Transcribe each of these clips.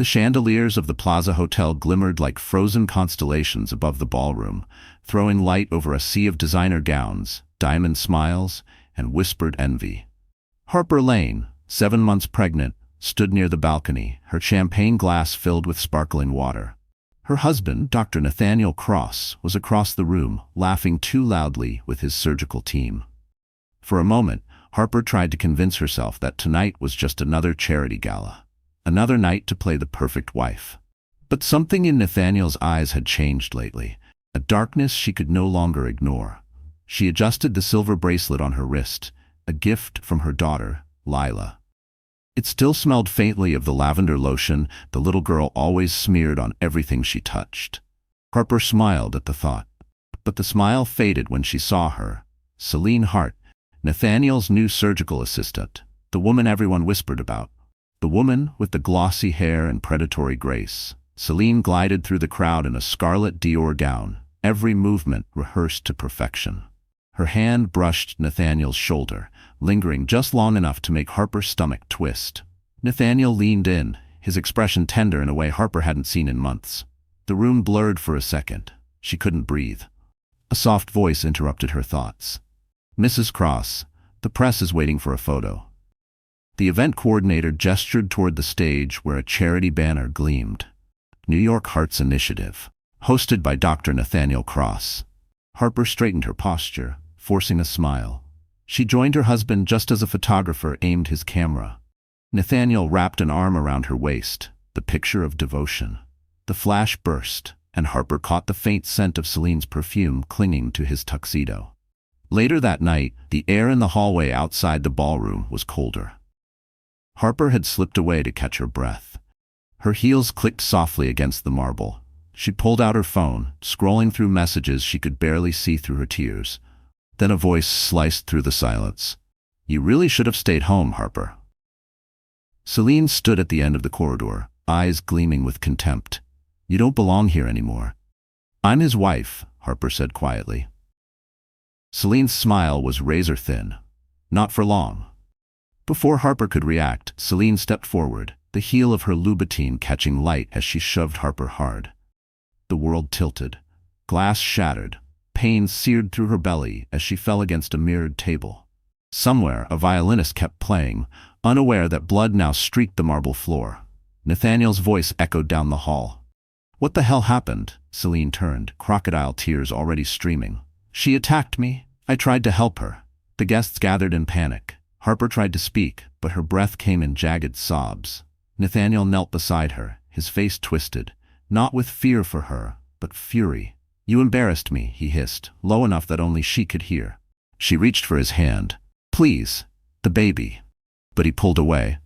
The chandeliers of the Plaza Hotel glimmered like frozen constellations above the ballroom, throwing light over a sea of designer gowns, diamond smiles, and whispered envy. Harper Lane, 7 months pregnant, stood near the balcony, her champagne glass filled with sparkling water. Her husband, Dr. Nathaniel Cross, was across the room, laughing too loudly with his surgical team. For a moment, Harper tried to convince herself that tonight was just another charity gala, another night to play the perfect wife. But something in Nathaniel's eyes had changed lately, a darkness she could no longer ignore. She adjusted the silver bracelet on her wrist, a gift from her daughter, Lila. It still smelled faintly of the lavender lotion the little girl always smeared on everything she touched. Harper smiled at the thought, but the smile faded when she saw her. Celine Hart, Nathaniel's new surgical assistant, the woman everyone whispered about. The woman with the glossy hair and predatory grace. Celine glided through the crowd in a scarlet Dior gown, every movement rehearsed to perfection. Her hand brushed Nathaniel's shoulder, lingering just long enough to make Harper's stomach twist. Nathaniel leaned in, his expression tender in a way Harper hadn't seen in months. The room blurred for a second. She couldn't breathe. A soft voice interrupted her thoughts. "Mrs. Cross, the press is waiting for a photo." The event coordinator gestured toward the stage where a charity banner gleamed. New York Hearts Initiative, hosted by Dr. Nathaniel Cross. Harper straightened her posture, forcing a smile. She joined her husband just as a photographer aimed his camera. Nathaniel wrapped an arm around her waist, the picture of devotion. The flash burst, and Harper caught the faint scent of Celine's perfume clinging to his tuxedo. Later that night, the air in the hallway outside the ballroom was colder. Harper had slipped away to catch her breath. Her heels clicked softly against the marble. She pulled out her phone, scrolling through messages she could barely see through her tears. Then a voice sliced through the silence. "You really should have stayed home, Harper." Celine stood at the end of the corridor, eyes gleaming with contempt. "You don't belong here anymore." "I'm his wife," Harper said quietly. Celine's smile was razor-thin. Not for long. Before Harper could react, Celine stepped forward, the heel of her Louboutin catching light as she shoved Harper hard. The world tilted. Glass shattered. Pain seared through her belly as she fell against a mirrored table. Somewhere, a violinist kept playing, unaware that blood now streaked the marble floor. Nathaniel's voice echoed down the hall. "What the hell happened?" Celine turned, crocodile tears already streaming. "She attacked me. I tried to help her." The guests gathered in panic. Harper tried to speak, but her breath came in jagged sobs. Nathaniel knelt beside her, his face twisted, not with fear for her, but fury. "You embarrassed me," he hissed, low enough that only she could hear. She reached for his hand. "Please, the baby." But he pulled away.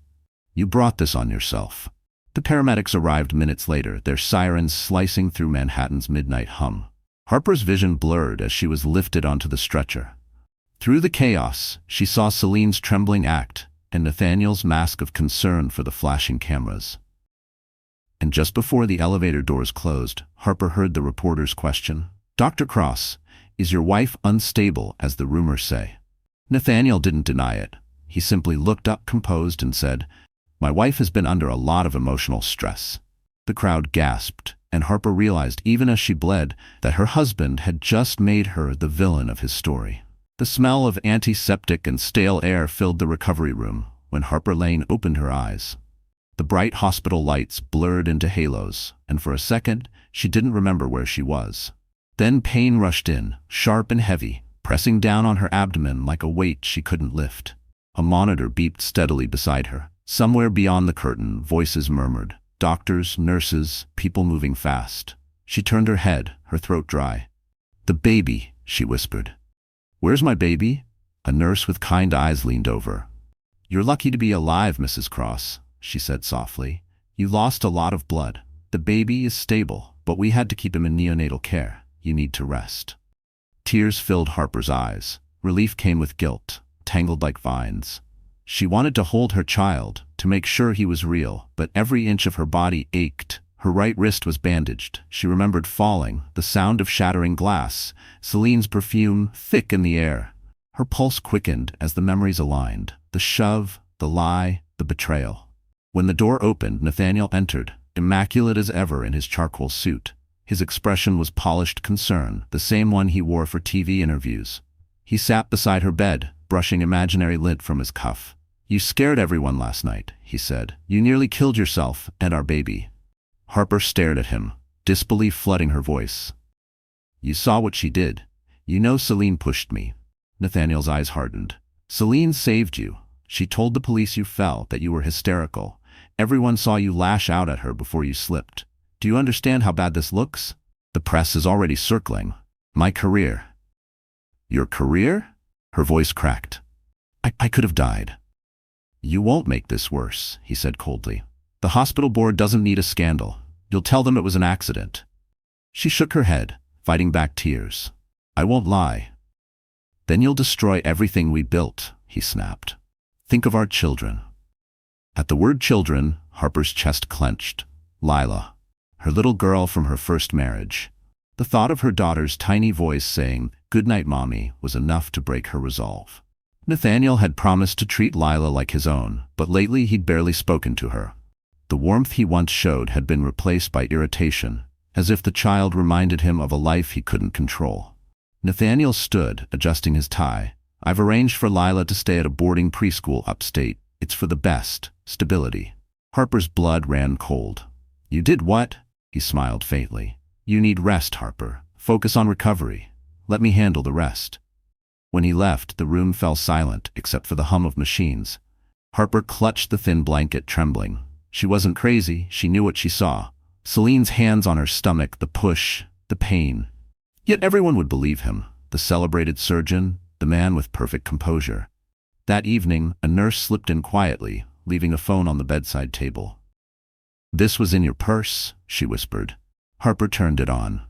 "You brought this on yourself." The paramedics arrived minutes later, their sirens slicing through Manhattan's midnight hum. Harper's vision blurred as she was lifted onto the stretcher. Through the chaos, she saw Celine's trembling act and Nathaniel's mask of concern for the flashing cameras. And just before the elevator doors closed, Harper heard the reporter's question. "Dr. Cross, is your wife unstable, as the rumors say?" Nathaniel didn't deny it. He simply looked up composed and said, "My wife has been under a lot of emotional stress." The crowd gasped, and Harper realized, even as she bled, that her husband had just made her the villain of his story. The smell of antiseptic and stale air filled the recovery room when Harper Lane opened her eyes. The bright hospital lights blurred into halos, and for a second, she didn't remember where she was. Then pain rushed in, sharp and heavy, pressing down on her abdomen like a weight she couldn't lift. A monitor beeped steadily beside her. Somewhere beyond the curtain, voices murmured. Doctors, nurses, people moving fast. She turned her head, her throat dry. "The baby," she whispered. "Where's my baby?" A nurse with kind eyes leaned over. "You're lucky to be alive, Mrs. Cross," she said softly. "You lost a lot of blood. The baby is stable, but we had to keep him in neonatal care. You need to rest." Tears filled Harper's eyes. Relief came with guilt, tangled like vines. She wanted to hold her child, to make sure he was real, but every inch of her body ached. Her right wrist was bandaged. She remembered falling, the sound of shattering glass, Celine's perfume thick in the air. Her pulse quickened as the memories aligned. The shove, the lie, the betrayal. When the door opened, Nathaniel entered, immaculate as ever in his charcoal suit. His expression was polished concern, the same one he wore for TV interviews. He sat beside her bed, brushing imaginary lint from his cuff. "You scared everyone last night," he said. "You nearly killed yourself and our baby." Harper stared at him, disbelief flooding her voice. "You saw what she did. You know Celine pushed me." Nathaniel's eyes hardened. "Celine saved you. She told the police you fell, that you were hysterical. Everyone saw you lash out at her before you slipped. Do you understand how bad this looks? The press is already circling. My career." "Your career?" Her voice cracked. I could have died." "You won't make this worse," he said coldly. "The hospital board doesn't need a scandal. You'll tell them it was an accident." She shook her head, fighting back tears. "I won't lie." "Then you'll destroy everything we built," he snapped. "Think of our children." At the word children, Harper's chest clenched. Lila, her little girl from her first marriage. The thought of her daughter's tiny voice saying, "Good night, Mommy," was enough to break her resolve. Nathaniel had promised to treat Lila like his own, but lately he'd barely spoken to her. The warmth he once showed had been replaced by irritation, as if the child reminded him of a life he couldn't control. Nathaniel stood, adjusting his tie. "I've arranged for Lila to stay at a boarding preschool upstate. It's for the best. Stability." Harper's blood ran cold. "You did what?" He smiled faintly. "You need rest, Harper. Focus on recovery. Let me handle the rest." When he left, the room fell silent except for the hum of machines. Harper clutched the thin blanket, trembling. She wasn't crazy, she knew what she saw. Celine's hands on her stomach, the push, the pain. Yet everyone would believe him, the celebrated surgeon, the man with perfect composure. That evening, a nurse slipped in quietly, leaving a phone on the bedside table. "This was in your purse," she whispered. Harper turned it on.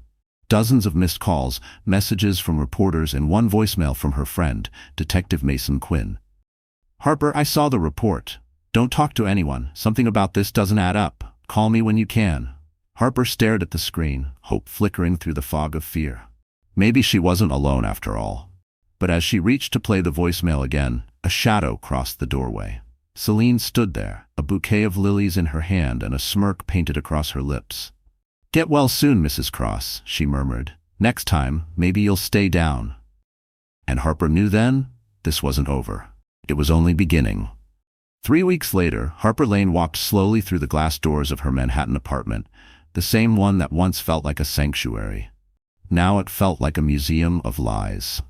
Dozens of missed calls, messages from reporters, and one voicemail from her friend, Detective Mason Quinn. "Harper, I saw the report. Don't talk to anyone. Something about this doesn't add up. Call me when you can." Harper stared at the screen, hope flickering through the fog of fear. Maybe she wasn't alone after all. But as she reached to play the voicemail again, a shadow crossed the doorway. Celine stood there, a bouquet of lilies in her hand and a smirk painted across her lips. "Get well soon, Mrs. Cross," she murmured. "Next time, maybe you'll stay down." And Harper knew then, this wasn't over. It was only beginning. 3 weeks later, Harper Lane walked slowly through the glass doors of her Manhattan apartment, the same one that once felt like a sanctuary. Now it felt like a museum of lies.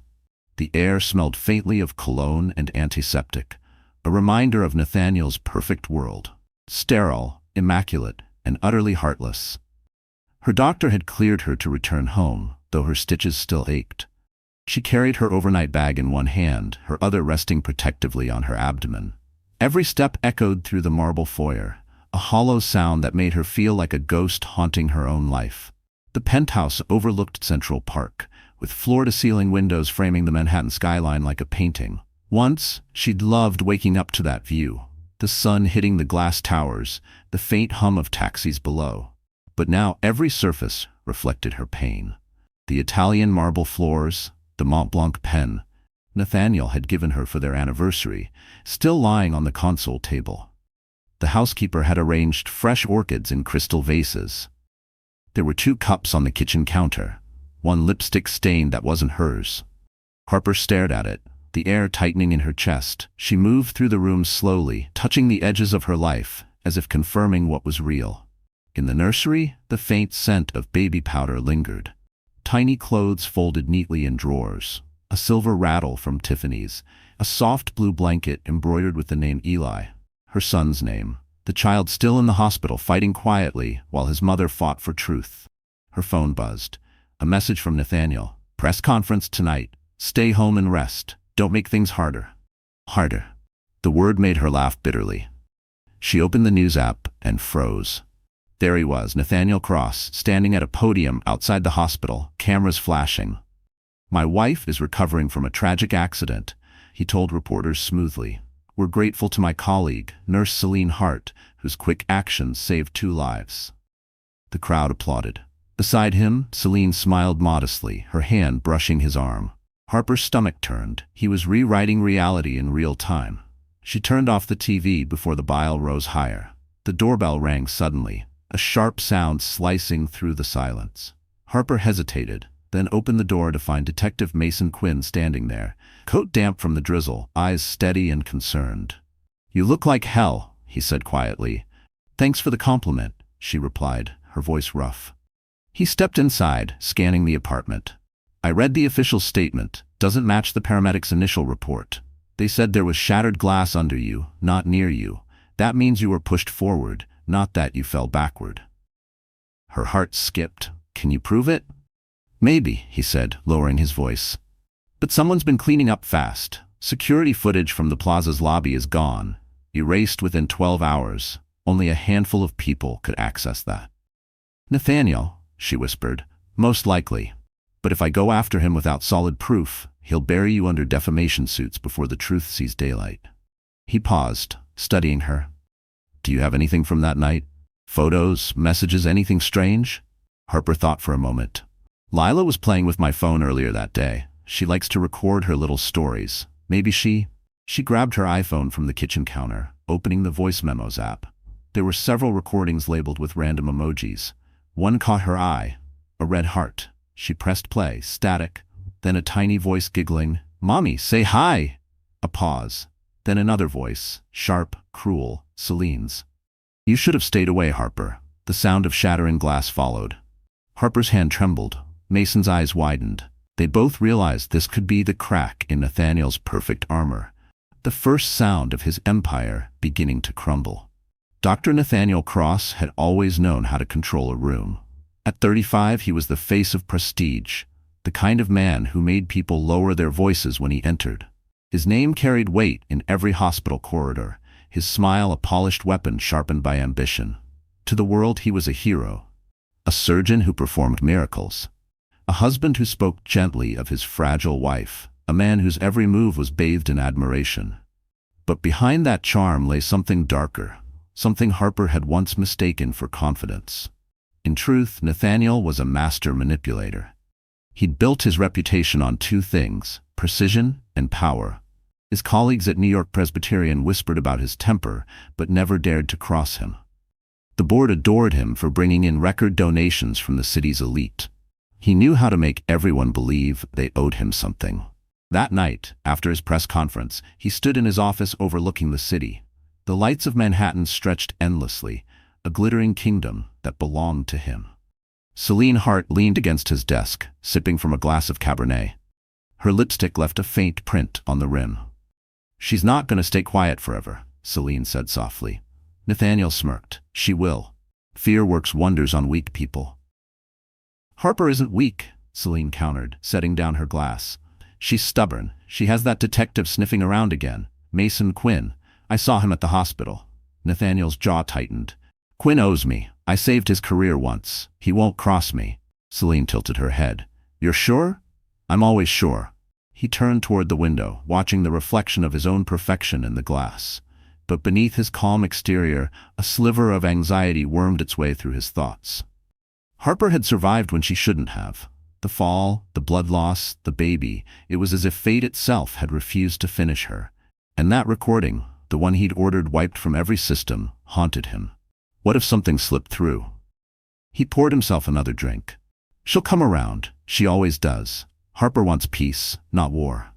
The air smelled faintly of cologne and antiseptic, a reminder of Nathaniel's perfect world. Sterile, immaculate, and utterly heartless. Her doctor had cleared her to return home, though her stitches still ached. She carried her overnight bag in one hand, her other resting protectively on her abdomen. Every step echoed through the marble foyer, a hollow sound that made her feel like a ghost haunting her own life. The penthouse overlooked Central Park, with floor-to-ceiling windows framing the Manhattan skyline like a painting. Once, she'd loved waking up to that view, the sun hitting the glass towers, the faint hum of taxis below. But now every surface reflected her pain. The Italian marble floors, the Mont Blanc pen Nathaniel had given her for their anniversary, still lying on the console table. The housekeeper had arranged fresh orchids in crystal vases. There were 2 cups on the kitchen counter, one lipstick stain that wasn't hers. Harper stared at it, the air tightening in her chest. She moved through the room slowly, touching the edges of her life, as if confirming what was real. In the nursery, the faint scent of baby powder lingered. Tiny clothes folded neatly in drawers, a silver rattle from Tiffany's, a soft blue blanket embroidered with the name Eli, her son's name. The child still in the hospital fighting quietly while his mother fought for truth. Her phone buzzed. A message from Nathaniel. "Press conference tonight. Stay home and rest. Don't make things harder." Harder. The word made her laugh bitterly. She opened the news app and froze. There he was, Nathaniel Cross, standing at a podium outside the hospital, cameras flashing. "My wife is recovering from a tragic accident," he told reporters smoothly. "We're grateful to my colleague, Nurse Celine Hart, whose quick actions saved 2 lives." The crowd applauded. Beside him, Celine smiled modestly, her hand brushing his arm. Harper's stomach turned. He was rewriting reality in real time. She turned off the TV before the bile rose higher. The doorbell rang suddenly. a sharp sound slicing through the silence. Harper hesitated, then opened the door to find Detective Mason Quinn standing there, coat damp from the drizzle, eyes steady and concerned. "You look like hell," he said quietly. "Thanks for the compliment," she replied, her voice rough. He stepped inside, scanning the apartment. "I read the official statement. Doesn't match the paramedics' initial report. They said there was shattered glass under you, not near you. That means you were pushed forward, not that you fell backward." Her heart skipped. "Can you prove it?" "Maybe," he said, lowering his voice. "But someone's been cleaning up fast. Security footage from the plaza's lobby is gone, erased within 12 hours. Only a handful of people could access that." "Nathaniel," she whispered, "most likely. But if I go after him without solid proof, he'll bury you under defamation suits before the truth sees daylight." He paused, studying her. "Do you have anything from that night? Photos, messages, anything strange?" Harper thought for a moment. "Lila was playing with my phone earlier that day. She likes to record her little stories. Maybe she grabbed her iPhone from the kitchen counter, opening the voice memos app. There were several recordings labeled with random emojis. One caught her eye, a red heart. She pressed play, static, then a tiny voice giggling, "Mommy, say hi!" A pause, then another voice, sharp, cruel, Celine's. "You should have stayed away, Harper." The sound of shattering glass followed. Harper's hand trembled. Mason's eyes widened. They both realized this could be the crack in Nathaniel's perfect armor, the first sound of his empire beginning to crumble. Dr. Nathaniel Cross had always known how to control a room. At 35, he was the face of prestige, the kind of man who made people lower their voices when he entered. His name carried weight in every hospital corridor, his smile a polished weapon sharpened by ambition. To the world, he was a hero, a surgeon who performed miracles, a husband who spoke gently of his fragile wife, a man whose every move was bathed in admiration. But behind that charm lay something darker, something Harper had once mistaken for confidence. In truth, Nathaniel was a master manipulator. He'd built his reputation on two things: precision and power. His colleagues at New York Presbyterian whispered about his temper, but never dared to cross him. The board adored him for bringing in record donations from the city's elite. He knew how to make everyone believe they owed him something. That night, after his press conference, he stood in his office overlooking the city. The lights of Manhattan stretched endlessly, a glittering kingdom that belonged to him. Celine Hart leaned against his desk, sipping from a glass of Cabernet. Her lipstick left a faint print on the rim. "She's not going to stay quiet forever," Celine said softly. Nathaniel smirked. "She will. Fear works wonders on weak people." "Harper isn't weak," Celine countered, setting down her glass. "She's stubborn. She has that detective sniffing around again. Mason Quinn. I saw him at the hospital." Nathaniel's jaw tightened. "Quinn owes me. I saved his career once. He won't cross me." Celine tilted her head. "You're sure?" "I'm always sure." He turned toward the window, watching the reflection of his own perfection in the glass. But beneath his calm exterior, a sliver of anxiety wormed its way through his thoughts. Harper had survived when she shouldn't have. The fall, the blood loss, the baby, it was as if fate itself had refused to finish her. And that recording, the one he'd ordered wiped from every system, haunted him. What if something slipped through? He poured himself another drink. "She'll come around. She always does. Harper wants peace, not war."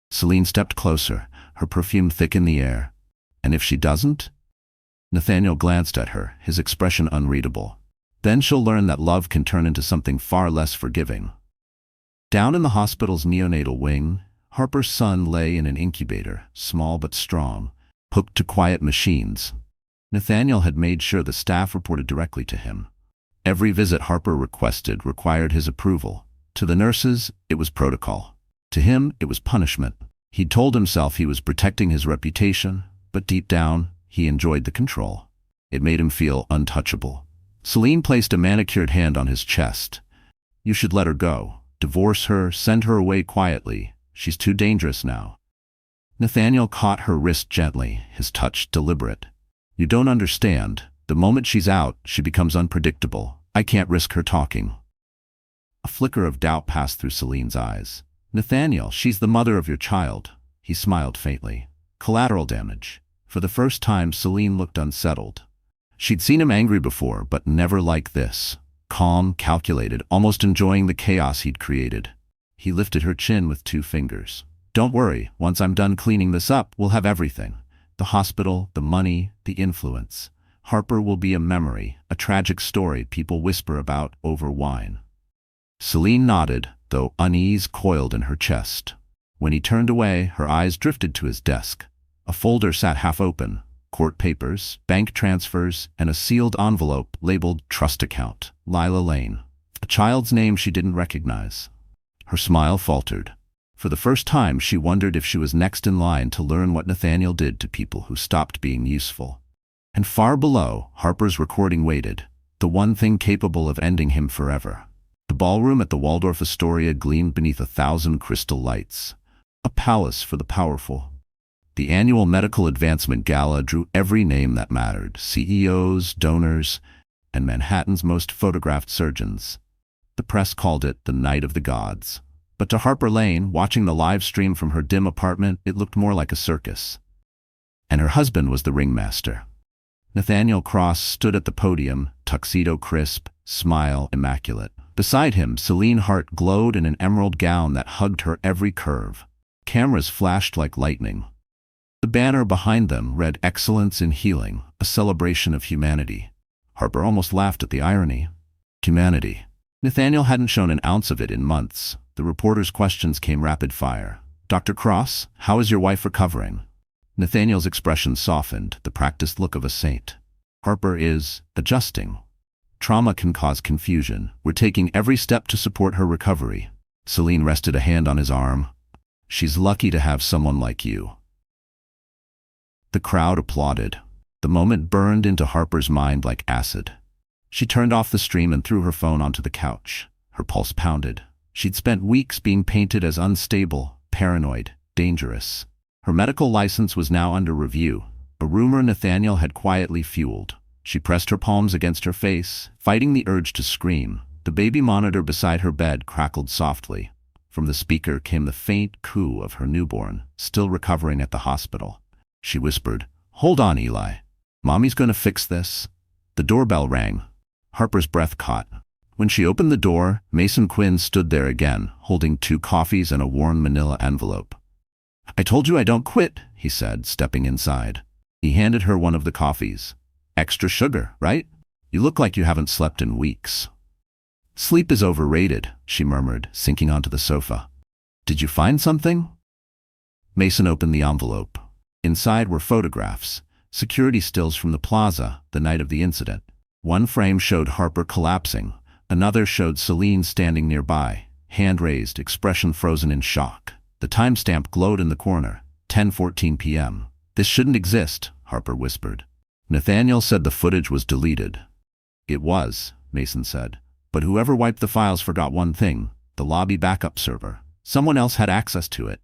Celine stepped closer, her perfume thick in the air. "And if she doesn't?" Nathaniel glanced at her, his expression unreadable. "Then she'll learn that love can turn into something far less forgiving." Down in the hospital's neonatal wing, Harper's son lay in an incubator, small but strong, hooked to quiet machines. Nathaniel had made sure the staff reported directly to him. Every visit Harper requested required his approval. To the nurses, it was protocol. To him, it was punishment. He'd told himself he was protecting his reputation, but deep down, he enjoyed the control. It made him feel untouchable. Celine placed a manicured hand on his chest. "You should let her go. Divorce her, send her away quietly. She's too dangerous now." Nathaniel caught her wrist gently, his touch deliberate. "You don't understand. The moment she's out, she becomes unpredictable. I can't risk her talking." A flicker of doubt passed through Celine's eyes. "Nathaniel, she's the mother of your child." He smiled faintly. "Collateral damage." For the first time, Celine looked unsettled. She'd seen him angry before, but never like this. Calm, calculated, almost enjoying the chaos he'd created. He lifted her chin with 2 fingers. "Don't worry, once I'm done cleaning this up, we'll have everything. The hospital, the money, the influence. Harper will be a memory, a tragic story people whisper about over wine." Celine nodded, though unease coiled in her chest. When he turned away, her eyes drifted to his desk. A folder sat half open. Court papers, bank transfers, and a sealed envelope labeled Trust Account, Lila Lane. A child's name she didn't recognize. Her smile faltered. For the first time, she wondered if she was next in line to learn what Nathaniel did to people who stopped being useful. And far below, Harper's recording waited, the one thing capable of ending him forever. The ballroom at the Waldorf Astoria gleamed beneath 1,000 crystal lights. A palace for the powerful. The annual Medical Advancement Gala drew every name that mattered, CEOs, donors, and Manhattan's most photographed surgeons. The press called it the Night of the Gods. But to Harper Lane, watching the live stream from her dim apartment, it looked more like a circus. And her husband was the ringmaster. Nathaniel Cross stood at the podium, tuxedo crisp, smile immaculate. Beside him, Celine Hart glowed in an emerald gown that hugged her every curve. Cameras flashed like lightning. The banner behind them read "Excellence in Healing, a celebration of humanity." Harper almost laughed at the irony. Humanity. Nathaniel hadn't shown an ounce of it in months. The reporter's questions came rapid fire. "Dr. Cross, how is your wife recovering?" Nathaniel's expression softened, the practiced look of a saint. "Harper is adjusting. Trauma can cause confusion. We're taking every step to support her recovery." Celine rested a hand on his arm. "She's lucky to have someone like you." The crowd applauded. The moment burned into Harper's mind like acid. She turned off the stream and threw her phone onto the couch. Her pulse pounded. She'd spent weeks being painted as unstable, paranoid, dangerous. Her medical license was now under review, a rumor Nathaniel had quietly fueled. She pressed her palms against her face, fighting the urge to scream. The baby monitor beside her bed crackled softly. From the speaker came the faint coo of her newborn, still recovering at the hospital. She whispered, "Hold on, Eli. Mommy's going to fix this." The doorbell rang. Harper's breath caught. When she opened the door, Mason Quinn stood there again, holding 2 coffees and a worn manila envelope. "I told you I don't quit," he said, stepping inside. He handed her one of the coffees. "Extra sugar, right? You look like you haven't slept in weeks." "Sleep is overrated," she murmured, sinking onto the sofa. "Did you find something?" Mason opened the envelope. Inside were photographs, security stills from the plaza the night of the incident. One frame showed Harper collapsing. Another showed Celine standing nearby, hand raised, expression frozen in shock. The timestamp glowed in the corner, 10:14 p.m. "This shouldn't exist," Harper whispered. Nathaniel said the footage was deleted. "It was," Mason said. "But whoever wiped the files forgot one thing, the lobby backup server. Someone else had access to it.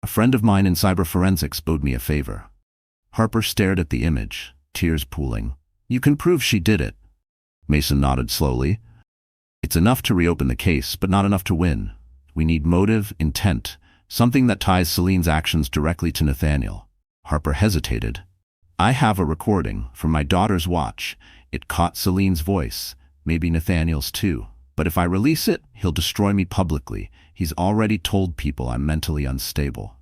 A friend of mine in cyberforensics owed me a favor." Harper stared at the image, tears pooling. "You can prove she did it." Mason nodded slowly. "It's enough to reopen the case, but not enough to win. We need motive, intent, something that ties Celine's actions directly to Nathaniel." Harper hesitated. "I have a recording from my daughter's watch. It caught Celine's voice, maybe Nathaniel's too. But if I release it, he'll destroy me publicly. He's already told people I'm mentally unstable."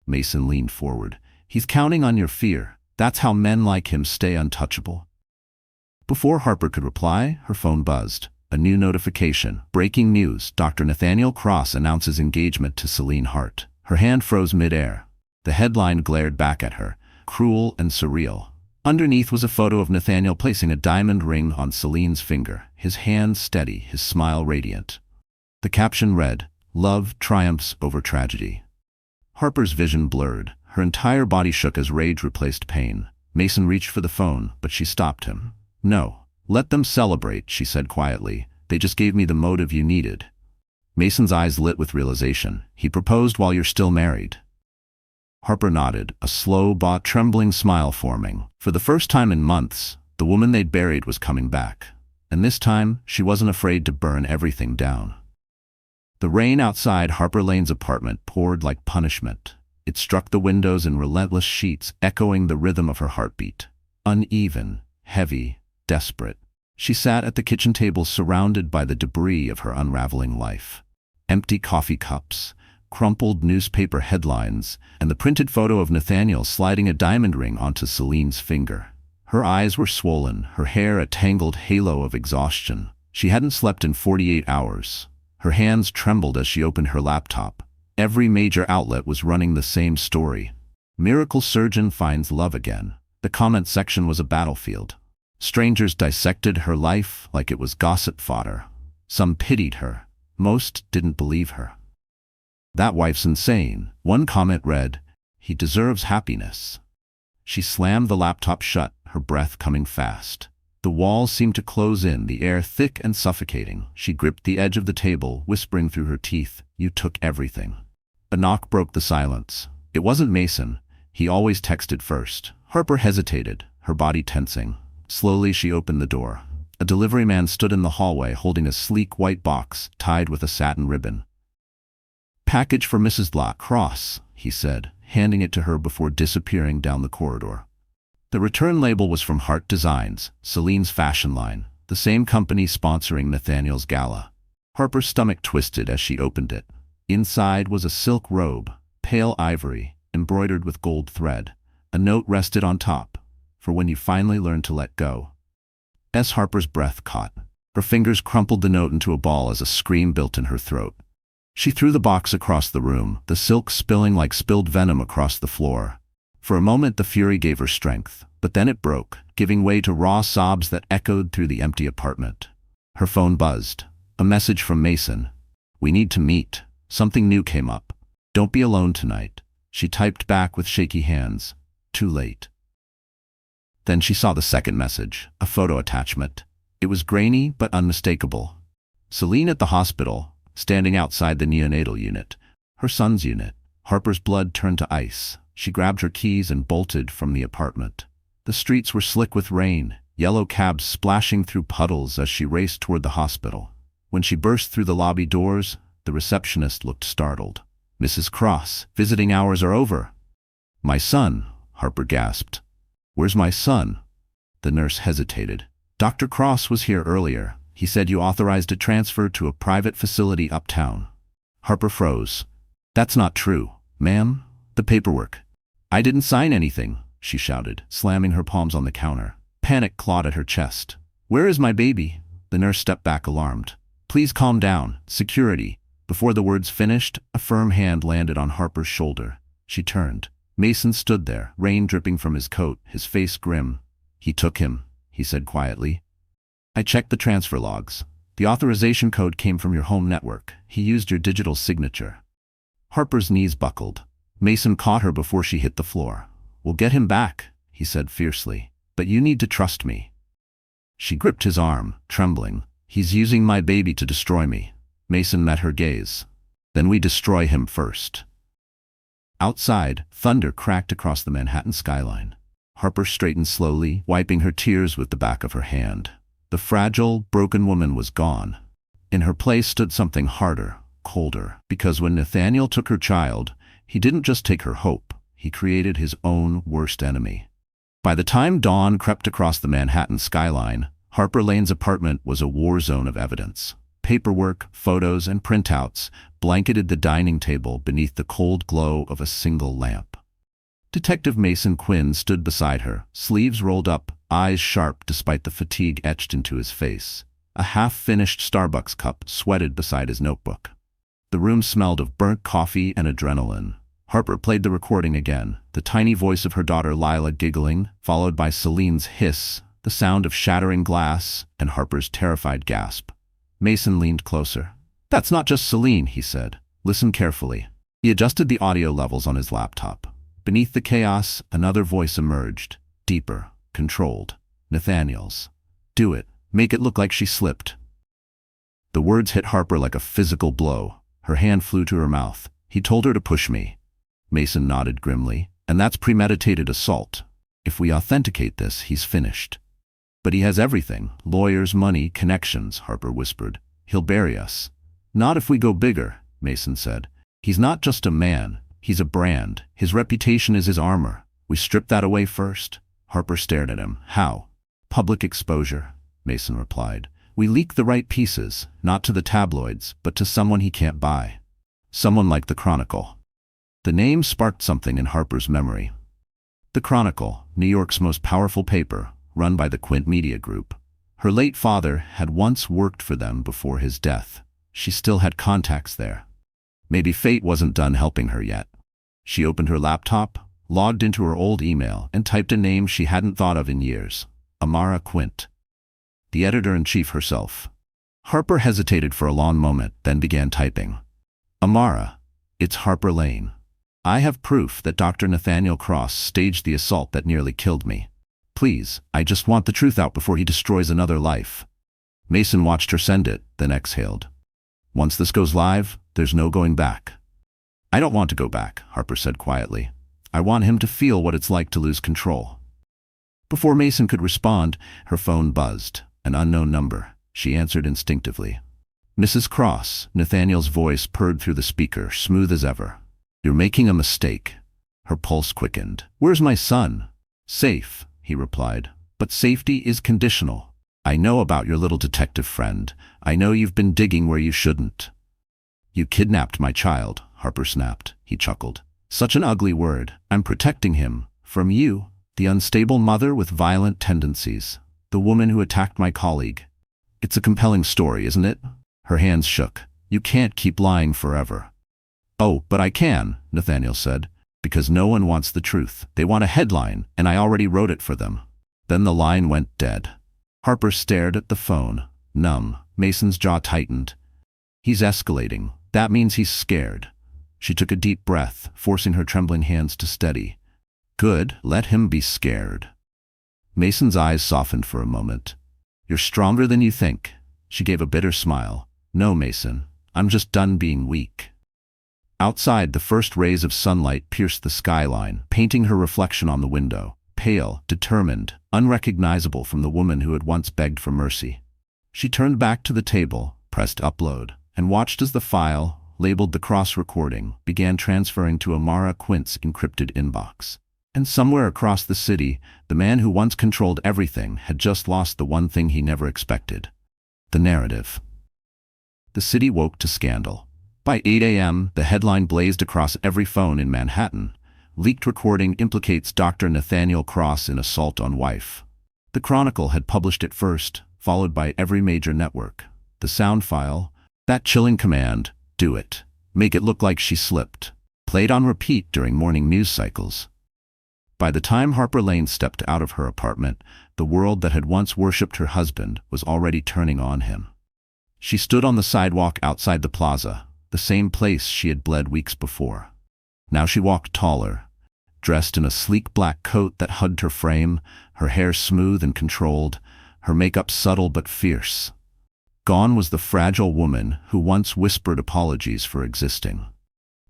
Mason leaned forward. "He's counting on your fear. That's how men like him stay untouchable." Before Harper could reply, her phone buzzed. A new notification. "Breaking news. Dr. Nathaniel Cross announces engagement to Celine Hart." Her hand froze mid-air. The headline glared back at her, cruel and surreal. Underneath was a photo of Nathaniel placing a diamond ring on Celine's finger, his hand steady, his smile radiant. The caption read, "Love triumphs over tragedy." Harper's vision blurred. Her entire body shook as rage replaced pain. Mason reached for the phone, but she stopped him. "No. Let them celebrate," she said quietly. "They just gave me the motive you needed." Mason's eyes lit with realization. "He proposed while you're still married." Harper nodded, a slow, trembling smile forming. For the first time in months, the woman they'd buried was coming back. And this time, she wasn't afraid to burn everything down. The rain outside Harper Lane's apartment poured like punishment. It struck the windows in relentless sheets, echoing the rhythm of her heartbeat. Uneven, heavy, desperate. She sat at the kitchen table surrounded by the debris of her unraveling life. Empty coffee cups, crumpled newspaper headlines, and the printed photo of Nathaniel sliding a diamond ring onto Celine's finger. Her eyes were swollen, her hair a tangled halo of exhaustion. She hadn't slept in 48 hours. Her hands trembled as she opened her laptop. Every major outlet was running the same story. Miracle surgeon finds love again. The comment section was a battlefield. Strangers dissected her life like it was gossip fodder. Some pitied her. Most didn't believe her. "That wife's insane." One comment read, "He deserves happiness." She slammed the laptop shut, her breath coming fast. The walls seemed to close in, the air thick and suffocating. She gripped the edge of the table, whispering through her teeth, "You took everything." A knock broke the silence. It wasn't Mason. He always texted first. Harper hesitated, her body tensing. Slowly she opened the door. A delivery man stood in the hallway holding a sleek white box tied with a satin ribbon. "Package for Mrs. Cross," he said, handing it to her before disappearing down the corridor. The return label was from Heart Designs, Celine's fashion line, the same company sponsoring Nathaniel's gala. Harper's stomach twisted as she opened it. Inside was a silk robe, pale ivory, embroidered with gold thread. A note rested on top, "For when you finally learn to let go." Harper's breath caught. Her fingers crumpled the note into a ball as a scream built in her throat. She threw the box across the room, the silk spilling like spilled venom across the floor. For a moment the fury gave her strength, but then it broke, giving way to raw sobs that echoed through the empty apartment. Her phone buzzed. A message from Mason. "We need to meet. Something new came up. Don't be alone tonight." She typed back with shaky hands. Too late. Then she saw the second message, a photo attachment. It was grainy but unmistakable. Celine at the hospital, standing outside the neonatal unit. Her son's unit. Harper's blood turned to ice. She grabbed her keys and bolted from the apartment. The streets were slick with rain, yellow cabs splashing through puddles as she raced toward the hospital. When she burst through the lobby doors, the receptionist looked startled. "Mrs. Cross, visiting hours are over." "My son," Harper gasped. "Where's my son?" The nurse hesitated. "Dr. Cross was here earlier. He said you authorized a transfer to a private facility uptown." Harper froze. "That's not true, ma'am. The paperwork." "I didn't sign anything," she shouted, slamming her palms on the counter. Panic clawed at her chest. "Where is my baby?" The nurse stepped back alarmed. "Please calm down. Security." Before the words finished, a firm hand landed on Harper's shoulder. She turned. Mason stood there, rain dripping from his coat, his face grim. "He took him," he said quietly. "I checked the transfer logs. The authorization code came from your home network. He used your digital signature." Harper's knees buckled. Mason caught her before she hit the floor. "We'll get him back," he said fiercely. "But you need to trust me." She gripped his arm, trembling. "He's using my baby to destroy me." Mason met her gaze. "Then we destroy him first." Outside, thunder cracked across the Manhattan skyline. Harper straightened slowly, wiping her tears with the back of her hand. The fragile, broken woman was gone. In her place stood something harder, colder, because when Nathaniel took her child, he didn't just take her hope, he created his own worst enemy. By the time dawn crept across the Manhattan skyline, Harper Lane's apartment was a war zone of evidence. Paperwork, photos, and printouts blanketed the dining table beneath the cold glow of a single lamp. Detective Mason Quinn stood beside her, sleeves rolled up, eyes sharp despite the fatigue etched into his face. A half-finished Starbucks cup sweated beside his notebook. The room smelled of burnt coffee and adrenaline. Harper played the recording again, the tiny voice of her daughter Lila giggling, followed by Celine's hiss, the sound of shattering glass, and Harper's terrified gasp. Mason leaned closer. "That's not just Celine," he said. "Listen carefully." He adjusted the audio levels on his laptop. Beneath the chaos, another voice emerged, deeper, controlled. Nathaniel's. "Do it. Make it look like she slipped." The words hit Harper like a physical blow. Her hand flew to her mouth. "He told her to push me." Mason nodded grimly. "And that's premeditated assault. If we authenticate this, he's finished." "But he has everything. Lawyers, money, connections," Harper whispered. "He'll bury us." "Not if we go bigger," Mason said. "He's not just a man. He's a brand. His reputation is his armor. We strip that away first." Harper stared at him. "How?" Public exposure, Mason replied. We leak the right pieces, not to the tabloids, but to someone he can't buy. Someone like the Chronicle. The name sparked something in Harper's memory. The Chronicle, New York's most powerful paper, run by the Quint Media Group. Her late father had once worked for them before his death. She still had contacts there. Maybe fate wasn't done helping her yet. She opened her laptop, logged into her old email, and typed a name she hadn't thought of in years. Amara Quint. The editor-in-chief herself. Harper hesitated for a long moment, then began typing. Amara, it's Harper Lane. I have proof that Dr. Nathaniel Cross staged the assault that nearly killed me. Please, I just want the truth out before he destroys another life. Mason watched her send it, then exhaled. Once this goes live, there's no going back. I don't want to go back, Harper said quietly. I want him to feel what it's like to lose control. Before Mason could respond, her phone buzzed. An unknown number. She answered instinctively. Mrs. Cross, Nathaniel's voice purred through the speaker, smooth as ever. You're making a mistake. Her pulse quickened. Where's my son? Safe, he replied. But safety is conditional. I know about your little detective friend. I know you've been digging where you shouldn't. You kidnapped my child, Harper snapped. He chuckled. Such an ugly word. I'm protecting him. From you, the unstable mother with violent tendencies. The woman who attacked my colleague. It's a compelling story, isn't it? Her hands shook. You can't keep lying forever. Oh, but I can, Nathaniel said, because no one wants the truth. They want a headline, and I already wrote it for them. Then the line went dead. Harper stared at the phone, numb. Mason's jaw tightened. He's escalating. That means he's scared. She took a deep breath, forcing her trembling hands to steady. Good, let him be scared. Mason's eyes softened for a moment. You're stronger than you think. She gave a bitter smile. No, Mason, I'm just done being weak. Outside, the first rays of sunlight pierced the skyline, painting her reflection on the window, pale, determined, unrecognizable from the woman who had once begged for mercy. She turned back to the table, pressed upload, and watched as the file, labeled the Cross recording, began transferring to Amara Quint's encrypted inbox. And somewhere across the city, the man who once controlled everything had just lost the one thing he never expected. The narrative. The city woke to scandal. By 8 a.m., the headline blazed across every phone in Manhattan. Leaked recording implicates Dr. Nathaniel Cross in assault on wife. The Chronicle had published it first, followed by every major network. The sound file, that chilling command, do it. Make it look like she slipped. Played on repeat during morning news cycles. By the time Harper Lane stepped out of her apartment, the world that had once worshipped her husband was already turning on him. She stood on the sidewalk outside the plaza, the same place she had bled weeks before. Now she walked taller, dressed in a sleek black coat that hugged her frame, her hair smooth and controlled, her makeup subtle but fierce. Gone was the fragile woman who once whispered apologies for existing.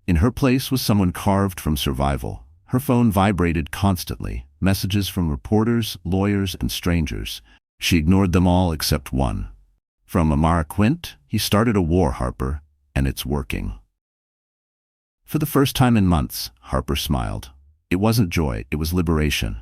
In her place was someone carved from survival. Her phone vibrated constantly, messages from reporters, lawyers, and strangers. She ignored them all except one. From Amara Quint, he started a war, Harper, and it's working. For the first time in months, Harper smiled. It wasn't joy, it was liberation.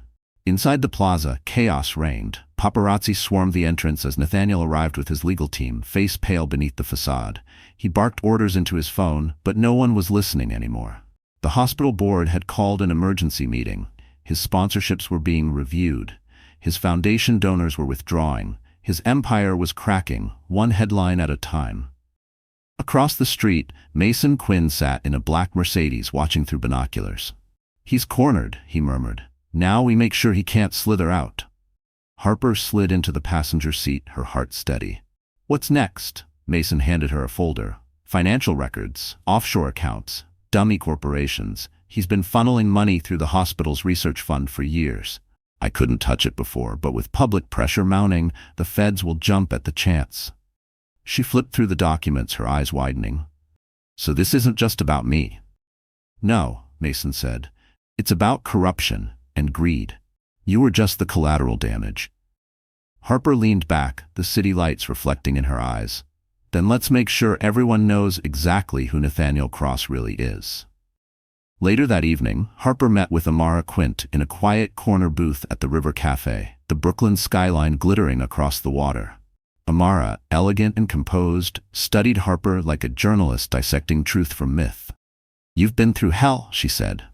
Inside the plaza, chaos reigned. Paparazzi swarmed the entrance as Nathaniel arrived with his legal team, face pale beneath the facade. He barked orders into his phone, but no one was listening anymore. The hospital board had called an emergency meeting. His sponsorships were being reviewed. His foundation donors were withdrawing. His empire was cracking, one headline at a time. Across the street, Mason Quinn sat in a black Mercedes watching through binoculars. He's cornered, he murmured. Now we make sure he can't slither out. Harper slid into the passenger seat, her heart steady. What's next? Mason handed her a folder. Financial records, offshore accounts, dummy corporations. He's been funneling money through the hospital's research fund for years. I couldn't touch it before, but with public pressure mounting, the feds will jump at the chance. She flipped through the documents, her eyes widening. So this isn't just about me. No, Mason said. It's about corruption and greed. You were just the collateral damage. Harper leaned back, the city lights reflecting in her eyes. Then let's make sure everyone knows exactly who Nathaniel Cross really is. Later that evening, Harper met with Amara Quint in a quiet corner booth at the River Cafe. the Brooklyn skyline glittering across the water. Amara, elegant and composed, studied Harper like a journalist dissecting truth from myth. "You've been through hell," she said.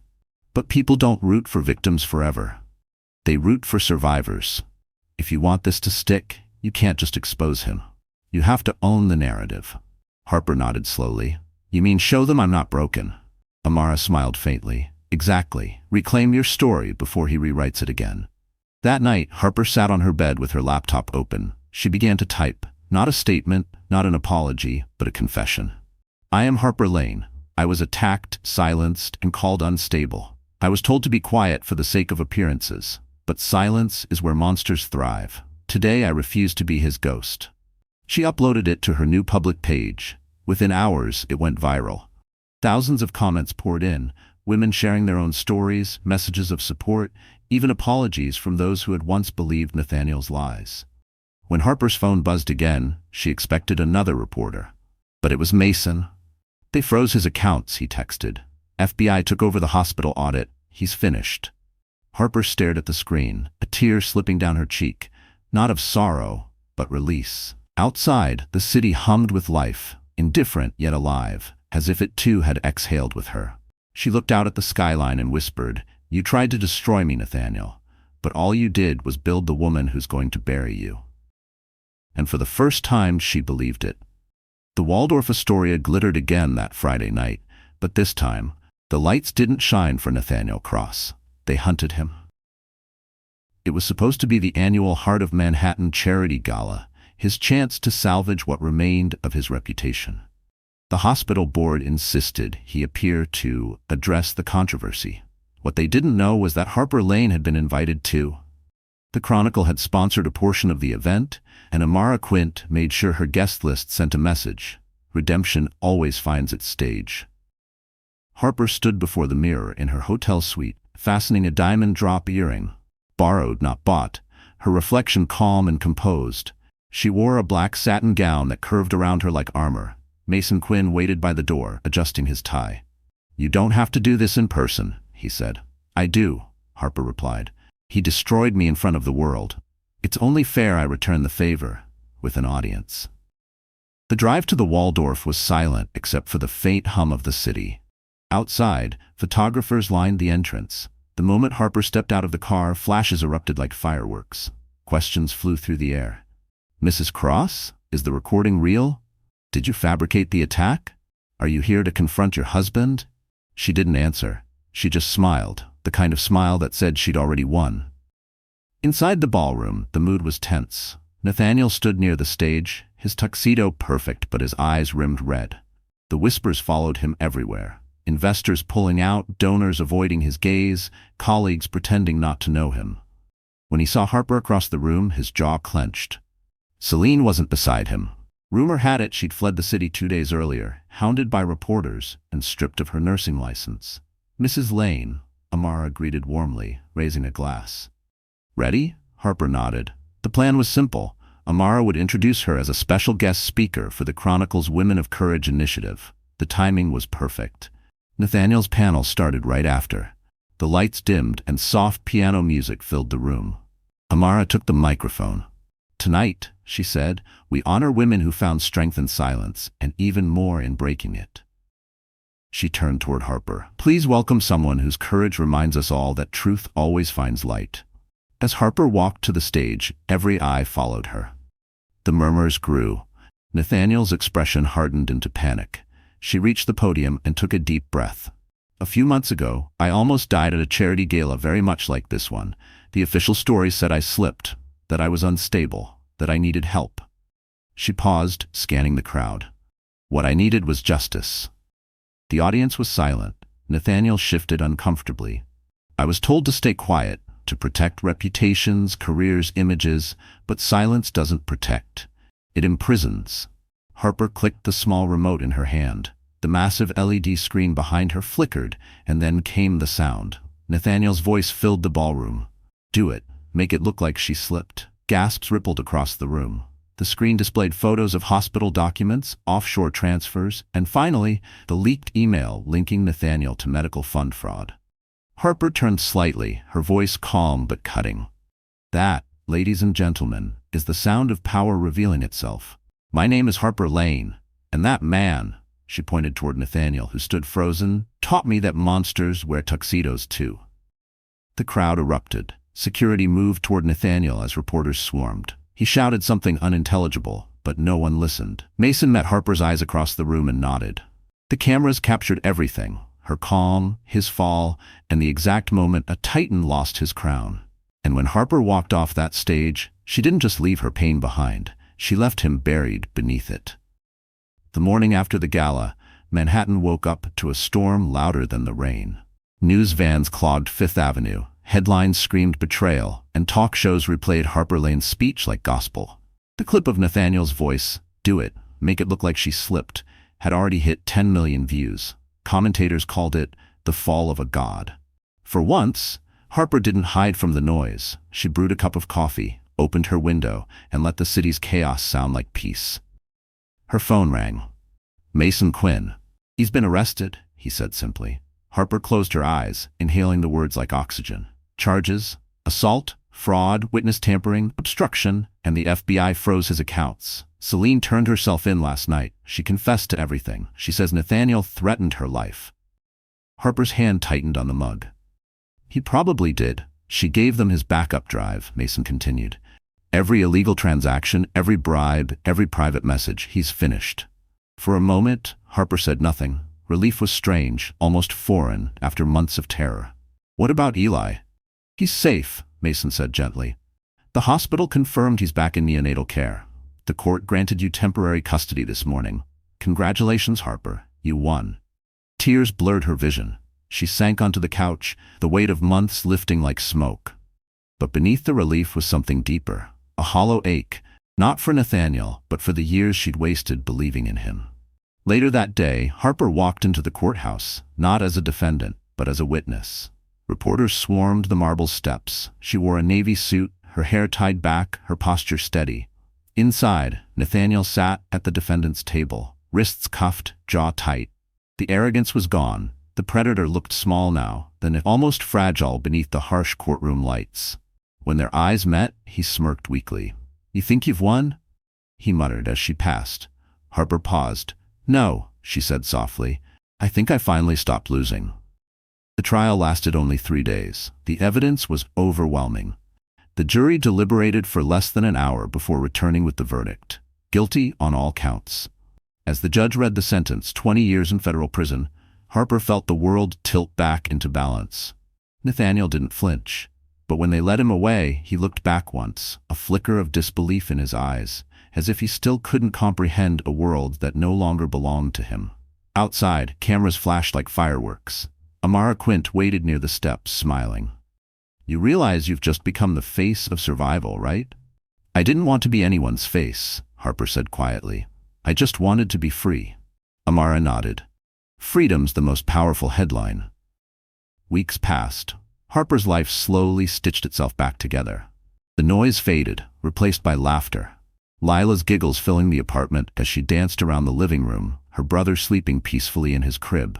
"But people don't root for victims forever. They root for survivors. If you want this to stick, you can't just expose him. You have to own the narrative." Harper nodded slowly. "You mean show them I'm not broken?" Amara smiled faintly. "Exactly. Reclaim your story before he rewrites it again." That night, Harper sat on her bed with her laptop open. She began to type. Not a statement, not an apology, but a confession. "I am Harper Lane. I was attacked, silenced, and called unstable. I was told to be quiet for the sake of appearances. But silence is where monsters thrive. Today I refuse to be his ghost." She uploaded it to her new public page. Within hours, it went viral. Thousands of comments poured in, women sharing their own stories, messages of support, even apologies from those who had once believed Nathaniel's lies. When Harper's phone buzzed again, she expected another reporter. But it was Mason. "They froze his accounts," he texted. "FBI took over the hospital audit. He's finished." Harper stared at the screen, a tear slipping down her cheek, not of sorrow, but release. Outside, the city hummed with life, indifferent yet alive, as if it too had exhaled with her. She looked out at the skyline and whispered, "You tried to destroy me, Nathaniel, but all you did was build the woman who's going to bury you." And for the first time, she believed it. The Waldorf Astoria glittered again that Friday night, but this time, the lights didn't shine for Nathaniel Cross. They hunted him. It was supposed to be the annual Heart of Manhattan charity gala, his chance to salvage what remained of his reputation. The hospital board insisted he appear to address the controversy. What they didn't know was that Harper Lane had been invited too. The Chronicle had sponsored a portion of the event, and Amara Quint made sure her guest list sent a message. Redemption always finds its stage. Harper stood before the mirror in her hotel suite, fastening a diamond drop earring. Borrowed, not bought, her reflection calm and composed. She wore a black satin gown that curved around her like armor. Mason Quinn waited by the door, adjusting his tie. "You don't have to do this in person," he said. "I do," Harper replied. "He destroyed me in front of the world. It's only fair I return the favor, with an audience." The drive to the Waldorf was silent except for the faint hum of the city. Outside, photographers lined the entrance. The moment Harper stepped out of the car, flashes erupted like fireworks. Questions flew through the air. "Mrs. Cross? Is the recording real? Did you fabricate the attack? Are you here to confront your husband?" She didn't answer. She just smiled, the kind of smile that said she'd already won. Inside the ballroom, the mood was tense. Nathaniel stood near the stage, his tuxedo perfect but his eyes rimmed red. The whispers followed him everywhere. Investors pulling out, donors avoiding his gaze, colleagues pretending not to know him. When he saw Harper across the room, his jaw clenched. Celine wasn't beside him. Rumor had it she'd fled the city 2 days earlier, hounded by reporters and stripped of her nursing license. "Mrs. Lane," Amara greeted warmly, raising a glass. "Ready?" Harper nodded. The plan was simple. Amara would introduce her as a special guest speaker for the Chronicle's Women of Courage initiative. The timing was perfect. Nathaniel's panel started right after. The lights dimmed and soft piano music filled the room. Amara took the microphone. "Tonight," she said, "we honor women who found strength in silence, and even more in breaking it." She turned toward Harper. "Please welcome someone whose courage reminds us all that truth always finds light." As Harper walked to the stage, every eye followed her. The murmurs grew. Nathaniel's expression hardened into panic. She reached the podium and took a deep breath. "A few months ago, I almost died at a charity gala very much like this one. The official story said I slipped, that I was unstable, that I needed help." She paused, scanning the crowd. "What I needed was justice." The audience was silent. Nathaniel shifted uncomfortably. "I was told to stay quiet, to protect reputations, careers, images, but silence doesn't protect. It imprisons." Harper clicked the small remote in her hand. The massive LED screen behind her flickered, and then came the sound. Nathaniel's voice filled the ballroom. "Do it. Make it look like she slipped." Gasps rippled across the room. The screen displayed photos of hospital documents, offshore transfers, and finally, the leaked email linking Nathaniel to medical fund fraud. Harper turned slightly, her voice calm but cutting. "That, ladies and gentlemen, is the sound of power revealing itself. My name is Harper Lane, and that man," she pointed toward Nathaniel, who stood frozen, "taught me that monsters wear tuxedos too." The crowd erupted. Security moved toward Nathaniel as reporters swarmed. He shouted something unintelligible, but no one listened. Mason met Harper's eyes across the room and nodded. The cameras captured everything: her calm, his fall, and the exact moment a titan lost his crown. And when Harper walked off that stage, she didn't just leave her pain behind, she left him buried beneath it. The morning after the gala, Manhattan woke up to a storm louder than the rain. News vans clogged Fifth Avenue, headlines screamed betrayal, and talk shows replayed Harper Lane's speech like gospel. The clip of Nathaniel's voice, "Do it, make it look like she slipped," had already hit 10 million views. Commentators called it the fall of a god. For once, Harper didn't hide from the noise. She brewed a cup of coffee, opened her window, and let the city's chaos sound like peace. Her phone rang. "Mason Quinn. He's been arrested," he said simply. Harper closed her eyes, inhaling the words like oxygen. Charges: assault, fraud, witness tampering, obstruction, and the FBI froze his accounts. Celine turned herself in last night. She confessed to everything. She says Nathaniel threatened her life. Harper's hand tightened on the mug. "He probably did. She gave them his backup drive," Mason continued. "Every illegal transaction, every bribe, every private message, he's finished." For a moment, Harper said nothing. Relief was strange, almost foreign, after months of terror. "What about Eli?" "He's safe," Mason said gently. "The hospital confirmed he's back in neonatal care. The court granted you temporary custody this morning. Congratulations, Harper. You won." Tears blurred her vision. She sank onto the couch, the weight of months lifting like smoke. But beneath the relief was something deeper, a hollow ache, not for Nathaniel, but for the years she'd wasted believing in him. Later that day, Harper walked into the courthouse, not as a defendant, but as a witness. Reporters swarmed the marble steps. She wore a navy suit, her hair tied back, her posture steady. Inside, Nathaniel sat at the defendant's table, wrists cuffed, jaw tight. The arrogance was gone. The predator looked small now, then almost fragile beneath the harsh courtroom lights. When their eyes met, he smirked weakly. "You think you've won?" he muttered as she passed. Harper paused. "No," she said softly. "I think I finally stopped losing." The trial lasted only 3 days. The evidence was overwhelming. The jury deliberated for less than an hour before returning with the verdict: guilty on all counts. As the judge read the sentence, 20 years in federal prison, Harper felt the world tilt back into balance. Nathaniel didn't flinch, but when they led him away, he looked back once, a flicker of disbelief in his eyes, as if he still couldn't comprehend a world that no longer belonged to him. Outside, cameras flashed like fireworks. Amara Quint waited near the steps, smiling. "You realize you've just become the face of survival, right?" "I didn't want to be anyone's face," Harper said quietly. "I just wanted to be free." Amara nodded. "Freedom's the most powerful headline." Weeks passed. Harper's life slowly stitched itself back together. The noise faded, replaced by laughter. Lila's giggles filling the apartment as she danced around the living room, her brother sleeping peacefully in his crib.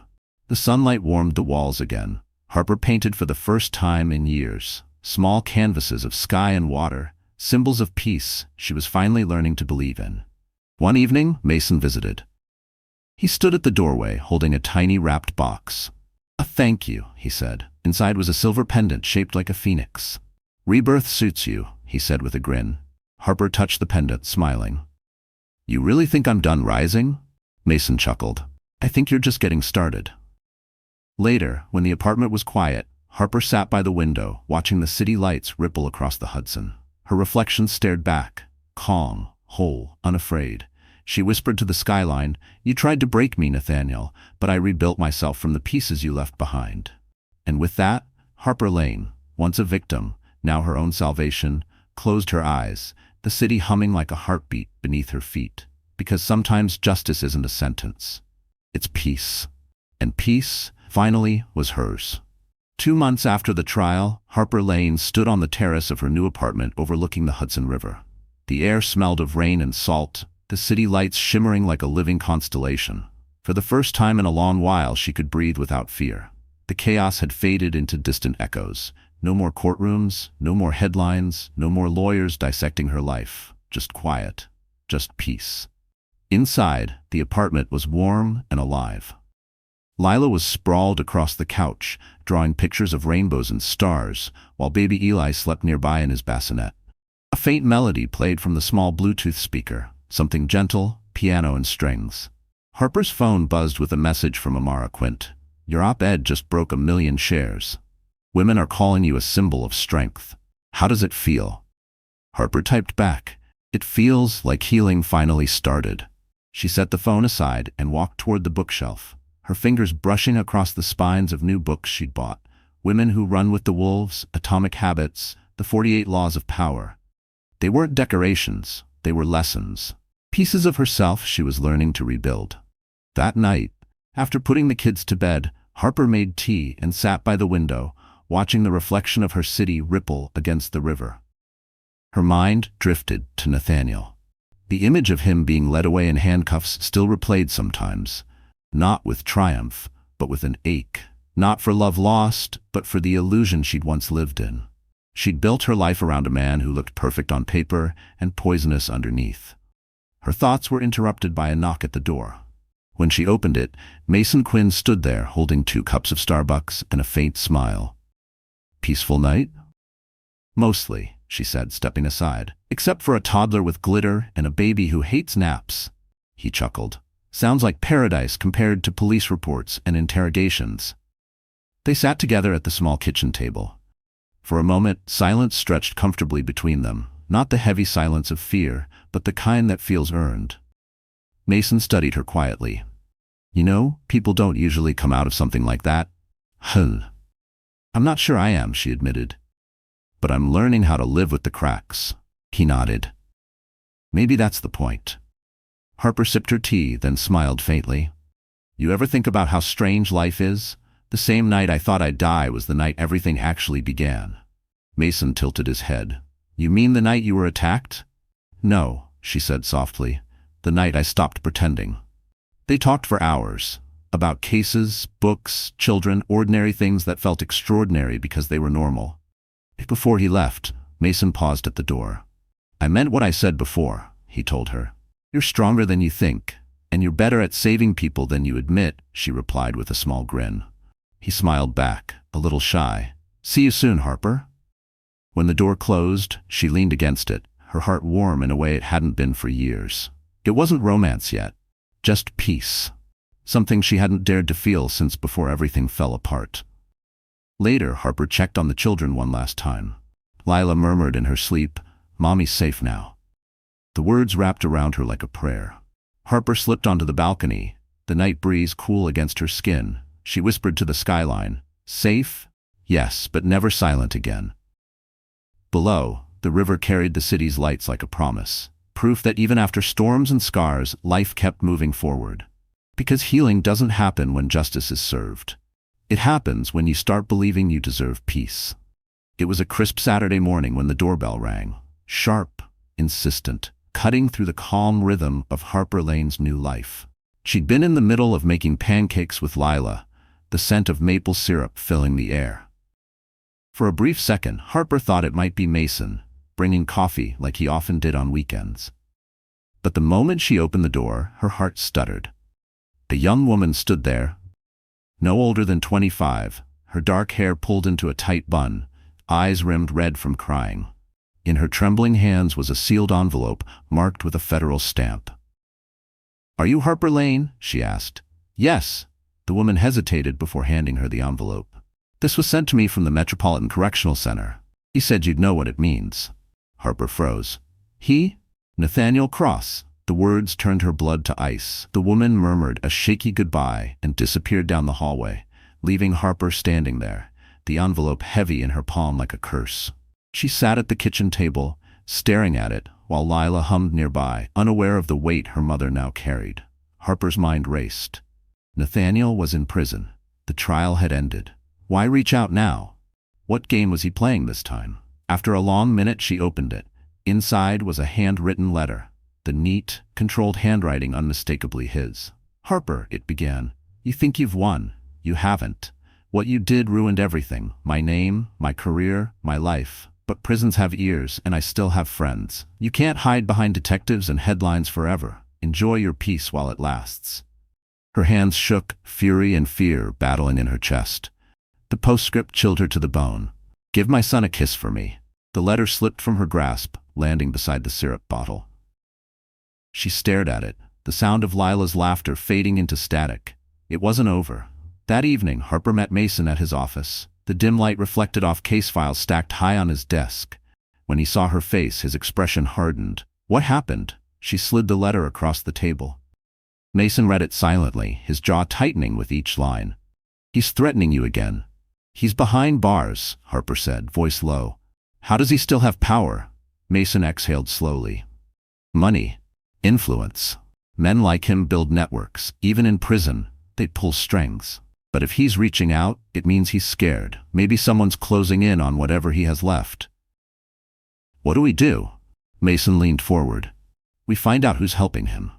The sunlight warmed the walls again. Harper painted for the first time in years. Small canvases of sky and water, symbols of peace she was finally learning to believe in. One evening, Mason visited. He stood at the doorway, holding a tiny wrapped box. "A thank you," he said. Inside was a silver pendant shaped like a phoenix. "Rebirth suits you," he said with a grin. Harper touched the pendant, smiling. "You really think I'm done rising?" Mason chuckled. "I think you're just getting started." Later, when the apartment was quiet, Harper sat by the window, watching the city lights ripple across the Hudson. Her reflection stared back, calm, whole, unafraid. She whispered to the skyline, "You tried to break me, Nathaniel, but I rebuilt myself from the pieces you left behind." And with that, Harper Lane, once a victim, now her own salvation, closed her eyes, the city humming like a heartbeat beneath her feet. Because sometimes justice isn't a sentence. It's peace. And peace, finally, was hers. 2 months after the trial, Harper Lane stood on the terrace of her new apartment overlooking the Hudson River. The air smelled of rain and salt, the city lights shimmering like a living constellation. For the first time in a long while, she could breathe without fear. The chaos had faded into distant echoes. No more courtrooms, no more headlines, no more lawyers dissecting her life. Just quiet. Just peace. Inside, the apartment was warm and alive. Lila was sprawled across the couch, drawing pictures of rainbows and stars, while baby Eli slept nearby in his bassinet. A faint melody played from the small Bluetooth speaker, something gentle, piano and strings. Harper's phone buzzed with a message from Amara Quint. Your op-ed just broke 1 million shares. Women are calling you a symbol of strength. How does it feel? Harper typed back. It feels like healing finally started. She set the phone aside and walked toward the bookshelf, her fingers brushing across the spines of new books she'd bought. Women Who Run with the Wolves, Atomic Habits, The 48 Laws of Power. They weren't decorations, they were lessons. Pieces of herself she was learning to rebuild. That night, after putting the kids to bed, Harper made tea and sat by the window, watching the reflection of her city ripple against the river. Her mind drifted to Nathaniel. The image of him being led away in handcuffs still replayed sometimes, not with triumph, but with an ache. Not for love lost, but for the illusion she'd once lived in. She'd built her life around a man who looked perfect on paper and poisonous underneath. Her thoughts were interrupted by a knock at the door. When she opened it, Mason Quinn stood there holding 2 cups of Starbucks and a faint smile. Peaceful night? Mostly, she said, stepping aside. Except for a toddler with glitter and a baby who hates naps. He chuckled. Sounds like paradise compared to police reports and interrogations. They sat together at the small kitchen table. For a moment, silence stretched comfortably between them, not the heavy silence of fear, but the kind that feels earned. Mason studied her quietly. You know, people don't usually come out of something like that. I'm not sure I am, she admitted. But I'm learning how to live with the cracks. He nodded. Maybe that's the point. Harper sipped her tea, then smiled faintly. You ever think about how strange life is? The same night I thought I'd die was the night everything actually began. Mason tilted his head. You mean the night you were attacked? No, she said softly. The night I stopped pretending. They talked for hours. About cases, books, children, ordinary things that felt extraordinary because they were normal. Before he left, Mason paused at the door. I meant what I said before, he told her. You're stronger than you think, and you're better at saving people than you admit, she replied with a small grin. He smiled back, a little shy. See you soon, Harper. When the door closed, she leaned against it, her heart warm in a way it hadn't been for years. It wasn't romance yet, just peace. Something she hadn't dared to feel since before everything fell apart. Later, Harper checked on the children one last time. Lila murmured in her sleep, Mommy's safe now. The words wrapped around her like a prayer. Harper slipped onto the balcony, the night breeze cool against her skin. She whispered to the skyline, safe? Yes, but never silent again. Below, the river carried the city's lights like a promise, proof that even after storms and scars, life kept moving forward. Because healing doesn't happen when justice is served. It happens when you start believing you deserve peace. It was a crisp Saturday morning when the doorbell rang, sharp, insistent, cutting through the calm rhythm of Harper Lane's new life. She'd been in the middle of making pancakes with Lila, the scent of maple syrup filling the air. For a brief second, Harper thought it might be Mason, bringing coffee like he often did on weekends. But the moment she opened the door, her heart stuttered. A young woman stood there, no older than 25, her dark hair pulled into a tight bun, eyes rimmed red from crying. In her trembling hands was a sealed envelope marked with a federal stamp. Are you Harper Lane? She asked. Yes. The woman hesitated before handing her the envelope. This was sent to me from the Metropolitan Correctional Center. He said you'd know what it means. Harper froze. He? Nathaniel Cross. The words turned her blood to ice. The woman murmured a shaky goodbye and disappeared down the hallway, leaving Harper standing there, the envelope heavy in her palm like a curse. She sat at the kitchen table, staring at it, while Lila hummed nearby, unaware of the weight her mother now carried. Harper's mind raced. Nathaniel was in prison. The trial had ended. Why reach out now? What game was he playing this time? After a long minute, she opened it. Inside was a handwritten letter, the neat, controlled handwriting unmistakably his. Harper, it began. You think you've won. You haven't. What you did ruined everything. My name, my career, my life. But prisons have ears, and I still have friends. You can't hide behind detectives and headlines forever. Enjoy your peace while it lasts." Her hands shook, fury and fear battling in her chest. The postscript chilled her to the bone. "Give my son a kiss for me." The letter slipped from her grasp, landing beside the syrup bottle. She stared at it, the sound of Lila's laughter fading into static. It wasn't over. That evening, Harper met Mason at his office. The dim light reflected off case files stacked high on his desk. When he saw her face, his expression hardened. "What happened?" She slid the letter across the table. Mason read it silently, his jaw tightening with each line. "He's threatening you again." "He's behind bars," Harper said, voice low. "How does he still have power?" Mason exhaled slowly. "Money. Influence. Men like him build networks. Even in prison, they pull strings. But if he's reaching out, it means he's scared. Maybe someone's closing in on whatever he has left." "What do we do?" Mason leaned forward. "We find out who's helping him.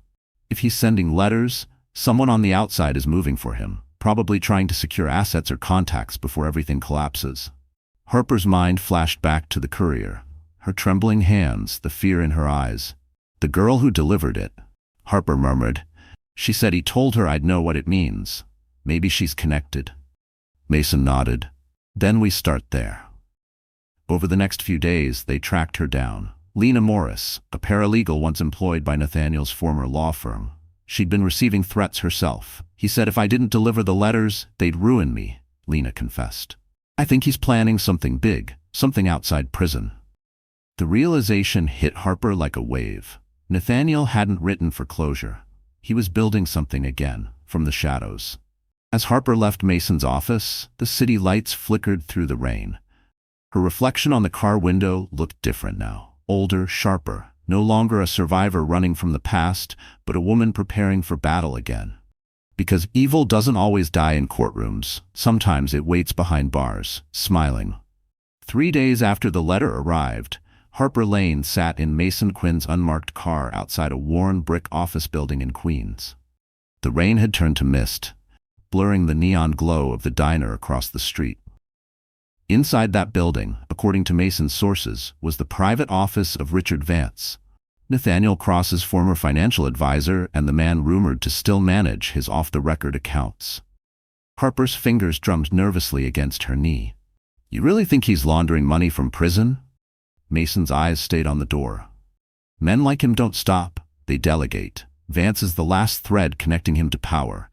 If he's sending letters, someone on the outside is moving for him, probably trying to secure assets or contacts before everything collapses." Harper's mind flashed back to the courier, her trembling hands, the fear in her eyes. "The girl who delivered it," Harper murmured. "She said he told her I'd know what it means. Maybe she's connected." Mason nodded. "Then we start there." Over the next few days, they tracked her down. Lena Morris, a paralegal once employed by Nathaniel's former law firm. She'd been receiving threats herself. "He said if I didn't deliver the letters, they'd ruin me," Lena confessed. "I think he's planning something big, something outside prison." The realization hit Harper like a wave. Nathaniel hadn't written for closure. He was building something again, from the shadows. As Harper left Mason's office, the city lights flickered through the rain. Her reflection on the car window looked different now. Older, sharper, no longer a survivor running from the past, but a woman preparing for battle again. Because evil doesn't always die in courtrooms. Sometimes it waits behind bars, smiling. 3 days after the letter arrived, Harper Lane sat in Mason Quinn's unmarked car outside a worn brick office building in Queens. The rain had turned to mist, blurring the neon glow of the diner across the street. Inside that building, according to Mason's sources, was the private office of Richard Vance, Nathaniel Cross's former financial advisor and the man rumored to still manage his off-the-record accounts. Harper's fingers drummed nervously against her knee. "You really think he's laundering money from prison?" Mason's eyes stayed on the door. "Men like him don't stop, they delegate. Vance is the last thread connecting him to power."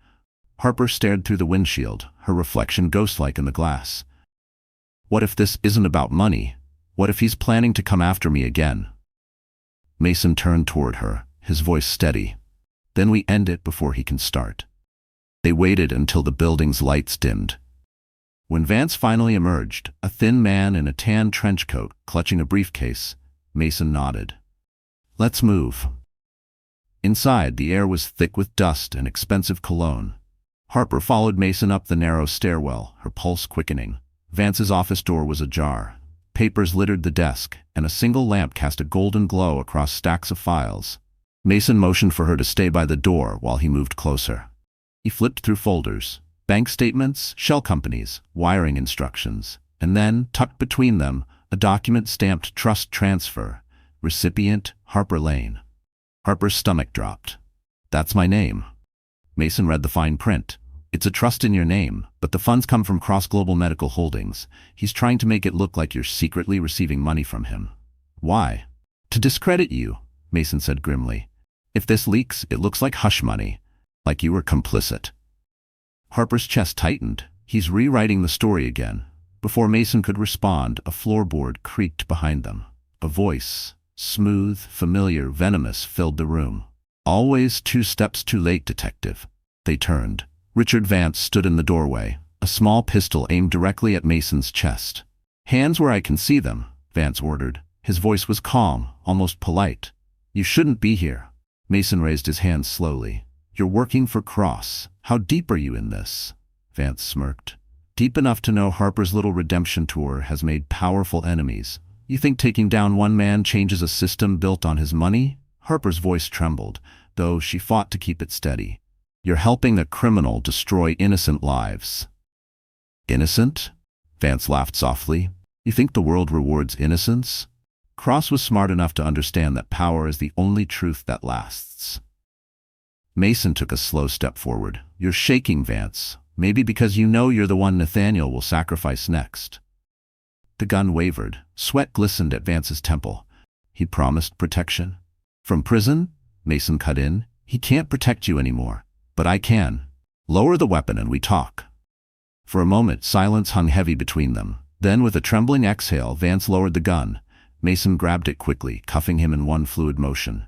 Harper stared through the windshield, her reflection ghost-like in the glass. "What if this isn't about money? What if he's planning to come after me again?" Mason turned toward her, his voice steady. "Then we end it before he can start." They waited until the building's lights dimmed. When Vance finally emerged, a thin man in a tan trench coat, clutching a briefcase, Mason nodded. "Let's move." Inside, the air was thick with dust and expensive cologne. Harper followed Mason up the narrow stairwell, her pulse quickening. Vance's office door was ajar. Papers littered the desk, and a single lamp cast a golden glow across stacks of files. Mason motioned for her to stay by the door while he moved closer. He flipped through folders, bank statements, shell companies, wiring instructions, and then, tucked between them, a document stamped Trust Transfer, recipient Harper Lane. Harper's stomach dropped. "That's my name." Mason read the fine print. "It's a trust in your name, but the funds come from Cross Global Medical Holdings. He's trying to make it look like you're secretly receiving money from him." "Why?" "To discredit you," Mason said grimly. "If this leaks, it looks like hush money, like you were complicit." Harper's chest tightened. He's rewriting the story again. Before Mason could respond, a floorboard creaked behind them. A voice, smooth, familiar, venomous, filled the room. "Always 2 steps too late, detective." They turned. Richard Vance stood in the doorway, a small pistol aimed directly at Mason's chest. "Hands where I can see them," Vance ordered. His voice was calm, almost polite. "You shouldn't be here." Mason raised his hands slowly. "You're working for Cross. How deep are you in this?" Vance smirked. "Deep enough to know Harper's little redemption tour has made powerful enemies. You think taking down one man changes a system built on his money?" Harper's voice trembled, though she fought to keep it steady. "You're helping a criminal destroy innocent lives." Innocent? Vance laughed softly. You think the world rewards innocence? Cross was smart enough to understand that power is the only truth that lasts. Mason took a slow step forward. You're shaking, Vance. Maybe because you know you're the one Nathaniel will sacrifice next. The gun wavered. Sweat glistened at Vance's temple. He'd promised protection. From prison? Mason cut in. He can't protect you anymore. But I can. Lower the weapon and we talk. For a moment, silence hung heavy between them. Then, with a trembling exhale, Vance lowered the gun. Mason grabbed it quickly, cuffing him in one fluid motion.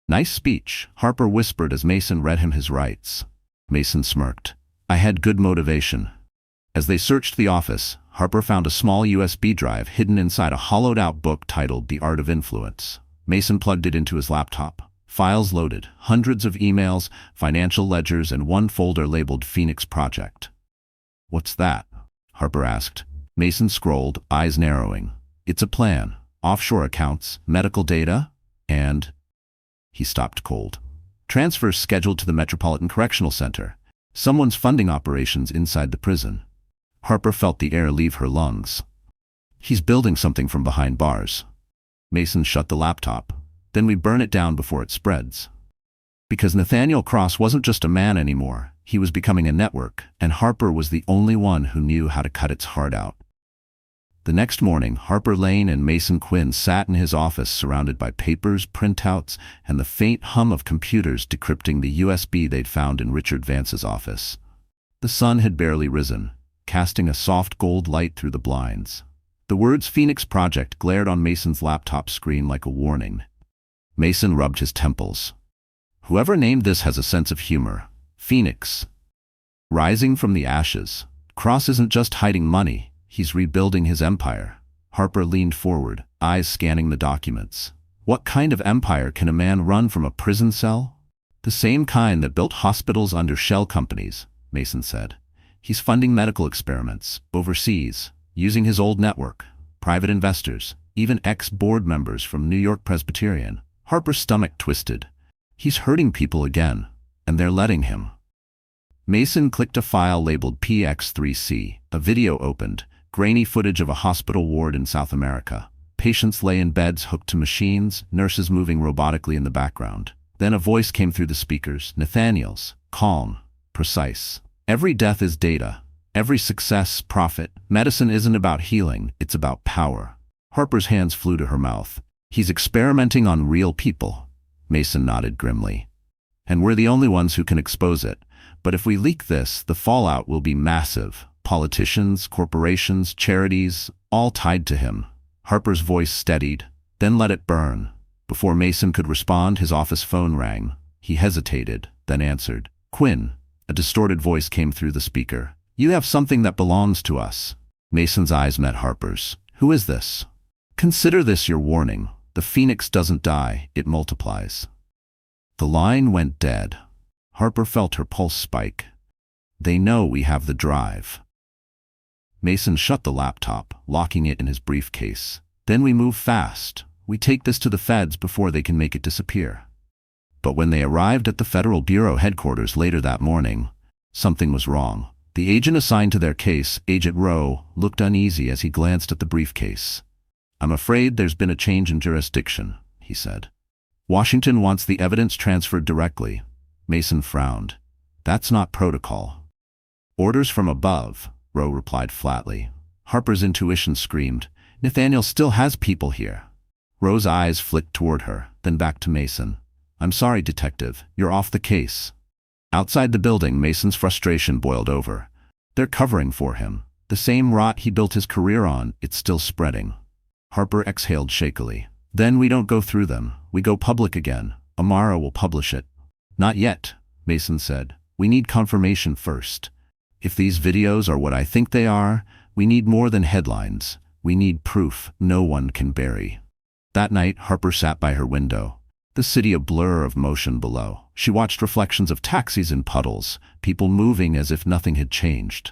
Nice speech, Harper whispered as Mason read him his rights. Mason smirked. I had good motivation. As they searched the office, Harper found a small USB drive hidden inside a hollowed-out book titled The Art of Influence. Mason plugged it into his laptop. Files loaded, hundreds of emails, financial ledgers, and one folder labeled Phoenix Project. What's that? Harper asked. Mason scrolled, eyes narrowing. It's a plan. Offshore accounts, medical data, and... He stopped cold. Transfers scheduled to the Metropolitan Correctional Center. Someone's funding operations inside the prison. Harper felt the air leave her lungs. He's building something from behind bars. Mason shut the laptop. Then we burn it down before it spreads. Because Nathaniel Cross wasn't just a man anymore. He was becoming a network, and Harper was the only one who knew how to cut its heart out. The next morning, Harper Lane and Mason Quinn sat in his office surrounded by papers, printouts, and the faint hum of computers decrypting the USB they'd found in Richard Vance's office. The sun had barely risen, casting a soft gold light through the blinds. The words Phoenix Project glared on Mason's laptop screen like a warning. Mason rubbed his temples. Whoever named this has a sense of humor. Phoenix. Rising from the ashes. Cross isn't just hiding money, he's rebuilding his empire. Harper leaned forward, eyes scanning the documents. What kind of empire can a man run from a prison cell? The same kind that built hospitals under shell companies, Mason said. He's funding medical experiments, overseas, using his old network, private investors, even ex-board members from New York Presbyterian. Harper's stomach twisted. He's hurting people again, and they're letting him. Mason clicked a file labeled PX3C. A video opened, grainy footage of a hospital ward in South America. Patients lay in beds hooked to machines, nurses moving robotically in the background. Then a voice came through the speakers, Nathaniel's, calm, precise. Every death is data. Every success, profit. Medicine isn't about healing, it's about power. Harper's hands flew to her mouth. He's experimenting on real people. Mason nodded grimly. And we're the only ones who can expose it. But if we leak this, the fallout will be massive. Politicians, corporations, charities, all tied to him. Harper's voice steadied, then let it burn. Before Mason could respond, his office phone rang. He hesitated, then answered. Quinn. A distorted voice came through the speaker. You have something that belongs to us. Mason's eyes met Harper's. Who is this? Consider this your warning. The Phoenix doesn't die, it multiplies. The line went dead. Harper felt her pulse spike. They know we have the drive. Mason shut the laptop, locking it in his briefcase. Then we move fast. We take this to the feds before they can make it disappear. But when they arrived at the Federal Bureau headquarters later that morning, something was wrong. The agent assigned to their case, Agent Rowe, looked uneasy as he glanced at the briefcase. I'm afraid there's been a change in jurisdiction, he said. Washington wants the evidence transferred directly. Mason frowned. That's not protocol. Orders from above, Rowe replied flatly. Harper's intuition screamed. Nathaniel still has people here. Rowe's eyes flicked toward her, then back to Mason. I'm sorry, detective. You're off the case. Outside the building, Mason's frustration boiled over. They're covering for him. The same rot he built his career on, it's still spreading. Harper exhaled shakily. Then we don't go through them. We go public again. Amara will publish it. Not yet, Mason said. We need confirmation first. If these videos are what I think they are, we need more than headlines. We need proof no one can bury. That night, Harper sat by her window. The city a blur of motion below. She watched reflections of taxis in puddles, people moving as if nothing had changed.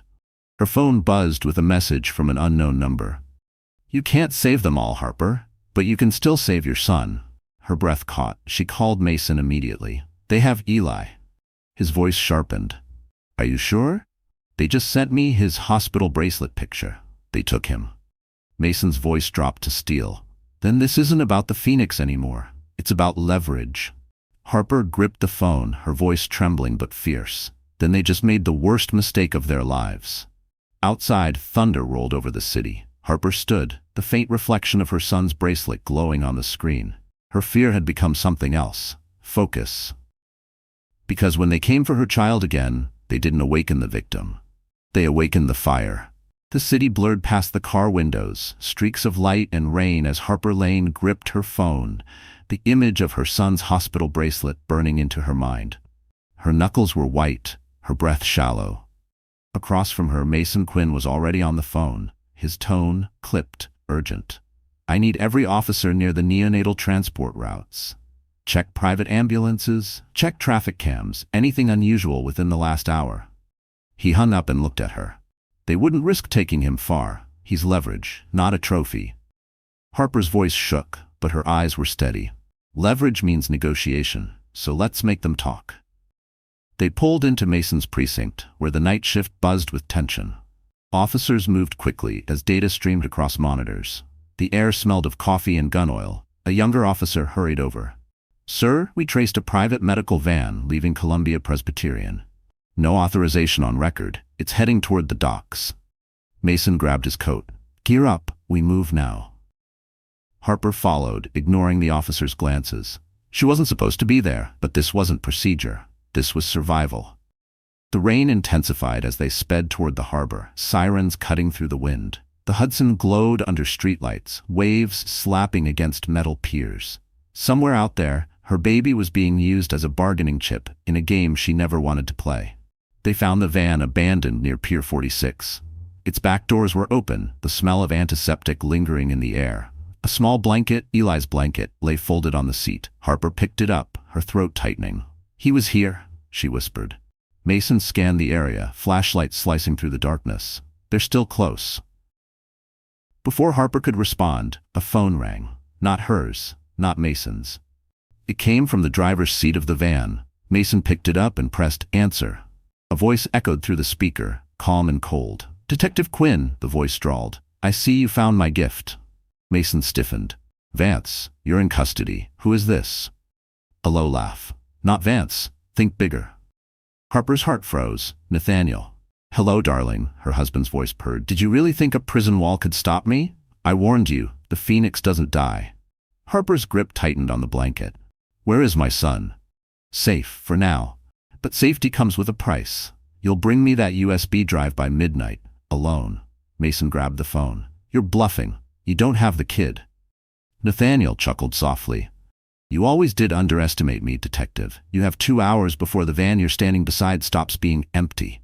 Her phone buzzed with a message from an unknown number. You can't save them all, Harper, but you can still save your son. Her breath caught. She called Mason immediately. They have Eli. His voice sharpened. Are you sure? They just sent me his hospital bracelet picture. They took him. Mason's voice dropped to steel. Then this isn't about the Phoenix anymore. It's about leverage. Harper gripped the phone, her voice trembling but fierce. Then they just made the worst mistake of their lives. Outside, thunder rolled over the city. Harper stood, the faint reflection of her son's bracelet glowing on the screen. Her fear had become something else. Focus. Because when they came for her child again, they didn't awaken the victim. They awakened the fire. The city blurred past the car windows, streaks of light and rain as Harper Lane gripped her phone, the image of her son's hospital bracelet burning into her mind. Her knuckles were white, her breath shallow. Across from her, Mason Quinn was already on the phone, his tone clipped, urgent. I need every officer near the neonatal transport routes. Check private ambulances, check traffic cams, anything unusual within the last hour. He hung up and looked at her. They wouldn't risk taking him far. He's leverage, not a trophy. Harper's voice shook, but her eyes were steady. Leverage means negotiation, so let's make them talk. They pulled into Mason's precinct, where the night shift buzzed with tension. Officers moved quickly as data streamed across monitors. The air smelled of coffee and gun oil. A younger officer hurried over. Sir, we traced a private medical van leaving Columbia Presbyterian. No authorization on record. It's heading toward the docks. Mason grabbed his coat. Gear up, we move now. Harper followed, ignoring the officer's glances. She wasn't supposed to be there, but this wasn't procedure. This was survival. The rain intensified as they sped toward the harbor, sirens cutting through the wind. The Hudson glowed under streetlights, waves slapping against metal piers. Somewhere out there, her baby was being used as a bargaining chip in a game she never wanted to play. They found the van abandoned near Pier 46. Its back doors were open, the smell of antiseptic lingering in the air. A small blanket, Eli's blanket, lay folded on the seat. Harper picked it up, her throat tightening. He was here, she whispered. Mason scanned the area, flashlight slicing through the darkness. They're still close. Before Harper could respond, a phone rang. Not hers, not Mason's. It came from the driver's seat of the van. Mason picked it up and pressed answer. A voice echoed through the speaker, calm and cold. Detective Quinn, the voice drawled. I see you found my gift. Mason stiffened. Vance, you're in custody. Who is this? A low laugh. Not Vance. Think bigger. Harper's heart froze. Nathaniel. Hello, darling, her husband's voice purred. Did you really think a prison wall could stop me? I warned you, the Phoenix doesn't die. Harper's grip tightened on the blanket. Where is my son? Safe, for now. But safety comes with a price. You'll bring me that USB drive by midnight, alone. Mason grabbed the phone. You're bluffing. You don't have the kid. Nathaniel chuckled softly. You always did underestimate me, detective. You have 2 hours before the van you're standing beside stops being empty.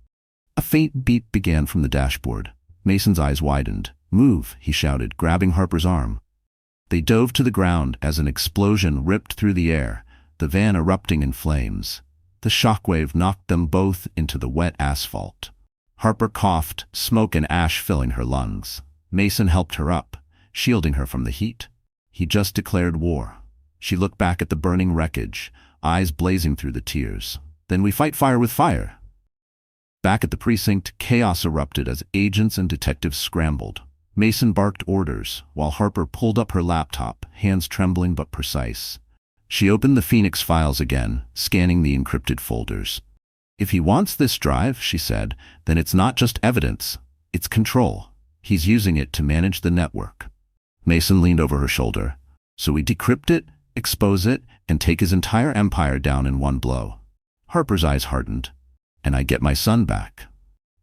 A faint beat began from the dashboard. Mason's eyes widened. Move, he shouted, grabbing Harper's arm. They dove to the ground as an explosion ripped through the air, the van erupting in flames. The shockwave knocked them both into the wet asphalt. Harper coughed, smoke and ash filling her lungs. Mason helped her up, shielding her from the heat. He just declared war. She looked back at the burning wreckage, eyes blazing through the tears. Then we fight fire with fire. Back at the precinct, chaos erupted as agents and detectives scrambled. Mason barked orders, while Harper pulled up her laptop, hands trembling but precise. She opened the Phoenix files again, scanning the encrypted folders. If he wants this drive, she said, then it's not just evidence, it's control. He's using it to manage the network. Mason leaned over her shoulder. So we decrypt it, expose it, and take his entire empire down in one blow. Harper's eyes hardened. And I get my son back.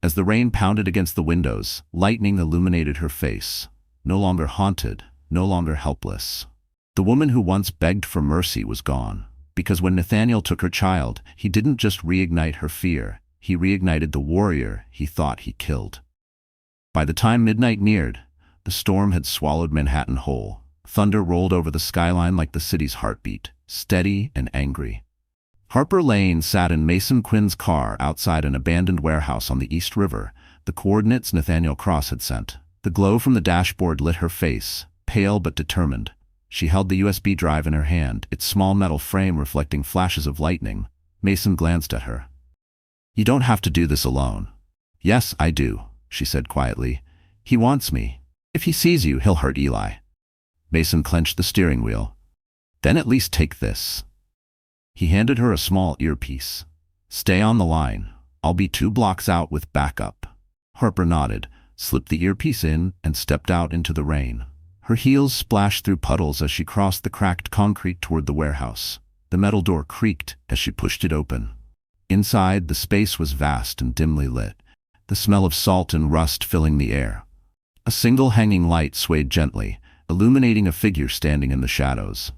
As the rain pounded against the windows, lightning illuminated her face. No longer haunted, no longer helpless. The woman who once begged for mercy was gone. Because when Nathaniel took her child, he didn't just reignite her fear, he reignited the warrior he thought he killed. By the time midnight neared, the storm had swallowed Manhattan whole. Thunder rolled over the skyline like the city's heartbeat, steady and angry. Harper Lane sat in Mason Quinn's car outside an abandoned warehouse on the East River, the coordinates Nathaniel Cross had sent. The glow from the dashboard lit her face, pale but determined. She held the USB drive in her hand, its small metal frame reflecting flashes of lightning. Mason glanced at her. You don't have to do this alone. Yes, I do, she said quietly. He wants me. If he sees you, he'll hurt Eli. Mason clenched the steering wheel. Then at least take this. He handed her a small earpiece. Stay on the line. I'll be 2 blocks out with backup. Harper nodded, slipped the earpiece in, and stepped out into the rain. Her heels splashed through puddles as she crossed the cracked concrete toward the warehouse. The metal door creaked as she pushed it open. Inside, the space was vast and dimly lit, the smell of salt and rust filling the air. A single hanging light swayed gently, illuminating a figure standing in the shadows.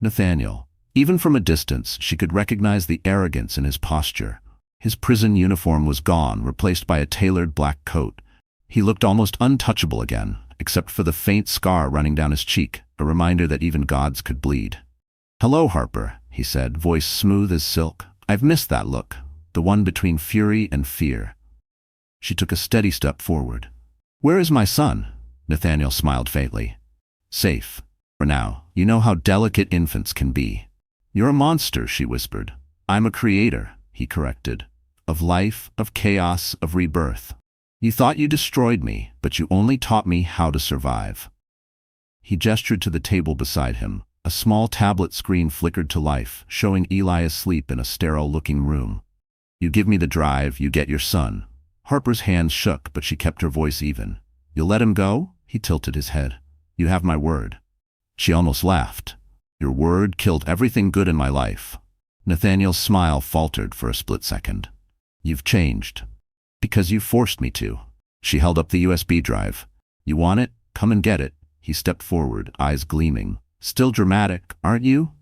Nathaniel. Even from a distance, she could recognize the arrogance in his posture. His prison uniform was gone, replaced by a tailored black coat. He looked almost untouchable again, except for the faint scar running down his cheek, a reminder that even gods could bleed. "Hello, Harper," he said, voice smooth as silk. "I've missed that look, the one between fury and fear." She took a steady step forward. "Where is my son?" Nathaniel smiled faintly. "Safe. For now. You know how delicate infants can be." "You're a monster," she whispered. "I'm a creator," he corrected. "Of life, of chaos, of rebirth. You thought you destroyed me, but you only taught me how to survive." He gestured to the table beside him. A small tablet screen flickered to life, showing Eli asleep in a sterile-looking room. "You give me the drive, you get your son." Harper's hands shook, but she kept her voice even. "You'll let him go?" He tilted his head. "You have my word." She almost laughed. "Your word killed everything good in my life." Nathaniel's smile faltered for a split second. "You've changed. Because you forced me to." She held up the USB drive. "You want it? Come and get it." He stepped forward, eyes gleaming. "Still dramatic, aren't you?"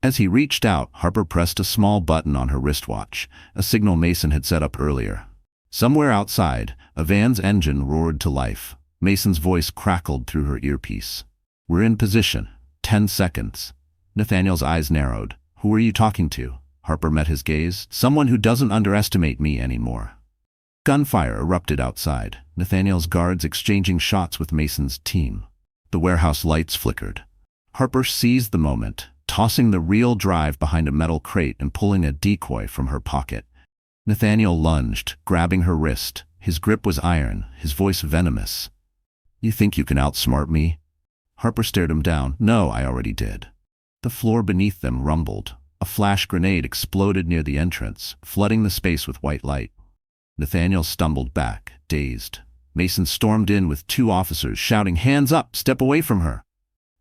As he reached out, Harper pressed a small button on her wristwatch, a signal Mason had set up earlier. Somewhere outside, a van's engine roared to life. Mason's voice crackled through her earpiece. "We're in position. 10 seconds. Nathaniel's eyes narrowed. "Who are you talking to?" Harper met his gaze. "Someone who doesn't underestimate me anymore." Gunfire erupted outside, Nathaniel's guards exchanging shots with Mason's team. The warehouse lights flickered. Harper seized the moment, tossing the real drive behind a metal crate and pulling a decoy from her pocket. Nathaniel lunged, grabbing her wrist. His grip was iron, his voice venomous. "You think you can outsmart me?" Harper stared him down. "No, I already did." The floor beneath them rumbled. A flash grenade exploded near the entrance, flooding the space with white light. Nathaniel stumbled back, dazed. Mason stormed in with 2 officers, shouting, "Hands up! Step away from her!"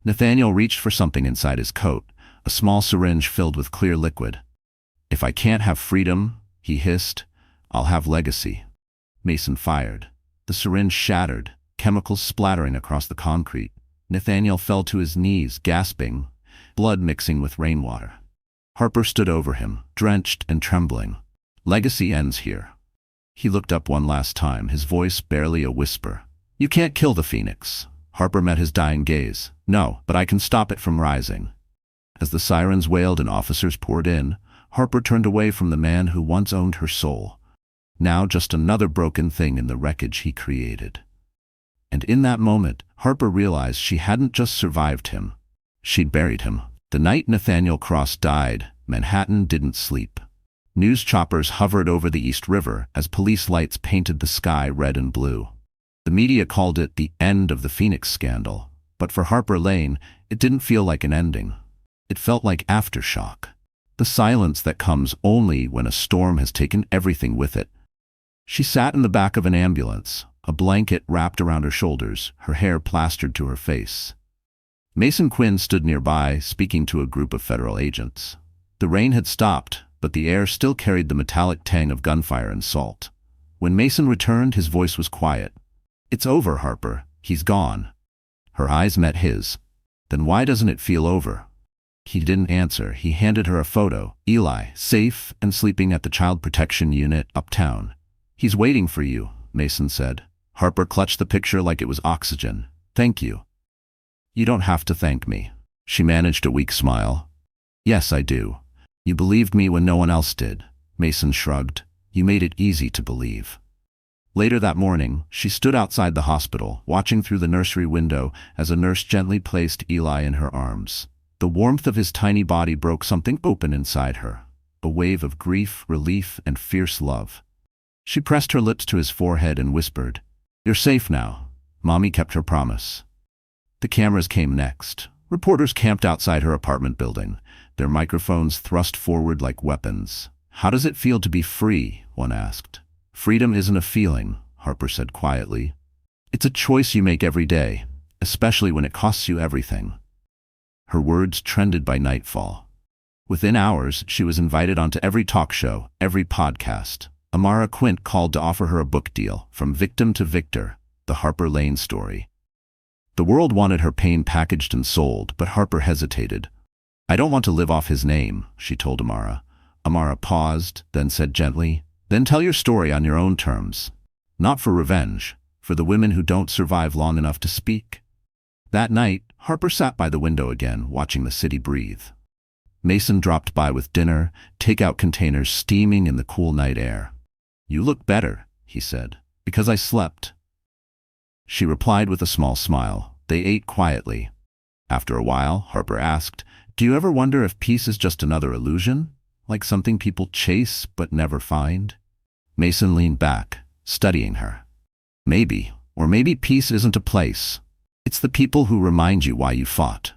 Nathaniel reached for something inside his coat, a small syringe filled with clear liquid. "If I can't have freedom," he hissed, "I'll have legacy." Mason fired. The syringe shattered, chemicals splattering across the concrete. Nathaniel fell to his knees, gasping, blood mixing with rainwater. Harper stood over him, drenched and trembling. "Legacy ends here." He looked up one last time, his voice barely a whisper. "You can't kill the Phoenix." Harper met his dying gaze. "No, but I can stop it from rising." As the sirens wailed and officers poured in, Harper turned away from the man who once owned her soul. Now just another broken thing in the wreckage he created. And in that moment, Harper realized she hadn't just survived him. She'd buried him. The night Nathaniel Cross died, Manhattan didn't sleep. News choppers hovered over the East River as police lights painted the sky red and blue. The media called it the end of the Phoenix scandal, but for Harper Lane, it didn't feel like an ending. It felt like aftershock. The silence that comes only when a storm has taken everything with it. She sat in the back of an ambulance, a blanket wrapped around her shoulders, her hair plastered to her face. Mason Quinn stood nearby, speaking to a group of federal agents. The rain had stopped, but the air still carried the metallic tang of gunfire and salt. When Mason returned, his voice was quiet. "It's over, Harper. He's gone." Her eyes met his. "Then why doesn't it feel over?" He didn't answer. He handed her a photo. "Eli, safe and sleeping at the Child Protection Unit uptown." "He's waiting for you," Mason said. Harper clutched the picture like it was oxygen. "Thank you." "You don't have to thank me." She managed a weak smile. "Yes, I do. You believed me when no one else did." Mason shrugged. "You made it easy to believe." Later that morning, she stood outside the hospital, watching through the nursery window as a nurse gently placed Eli in her arms. The warmth of his tiny body broke something open inside her, a wave of grief, relief, and fierce love. She pressed her lips to his forehead and whispered, "You're safe now. Mommy kept her promise." The cameras came next. Reporters camped outside her apartment building, their microphones thrust forward like weapons. "How does it feel to be free?" one asked. "Freedom isn't a feeling," Harper said quietly. "It's a choice you make every day, especially when it costs you everything." Her words trended by nightfall. Within hours, she was invited onto every talk show, every podcast. Amara Quint called to offer her a book deal, From Victim to Victor, the Harper Lane story. The world wanted her pain packaged and sold, but Harper hesitated. "I don't want to live off his name," she told Amara. Amara paused, then said gently, "Then tell your story on your own terms. Not for revenge, for the women who don't survive long enough to speak." That night, Harper sat by the window again, watching the city breathe. Mason dropped by with dinner, takeout containers steaming in the cool night air. "You look better," he said. "Because I slept." She replied with a small smile. They ate quietly. After a while, Harper asked, "Do you ever wonder if peace is just another illusion? Like something people chase but never find?" Mason leaned back, studying her. "Maybe, or maybe peace isn't a place. It's the people who remind you why you fought."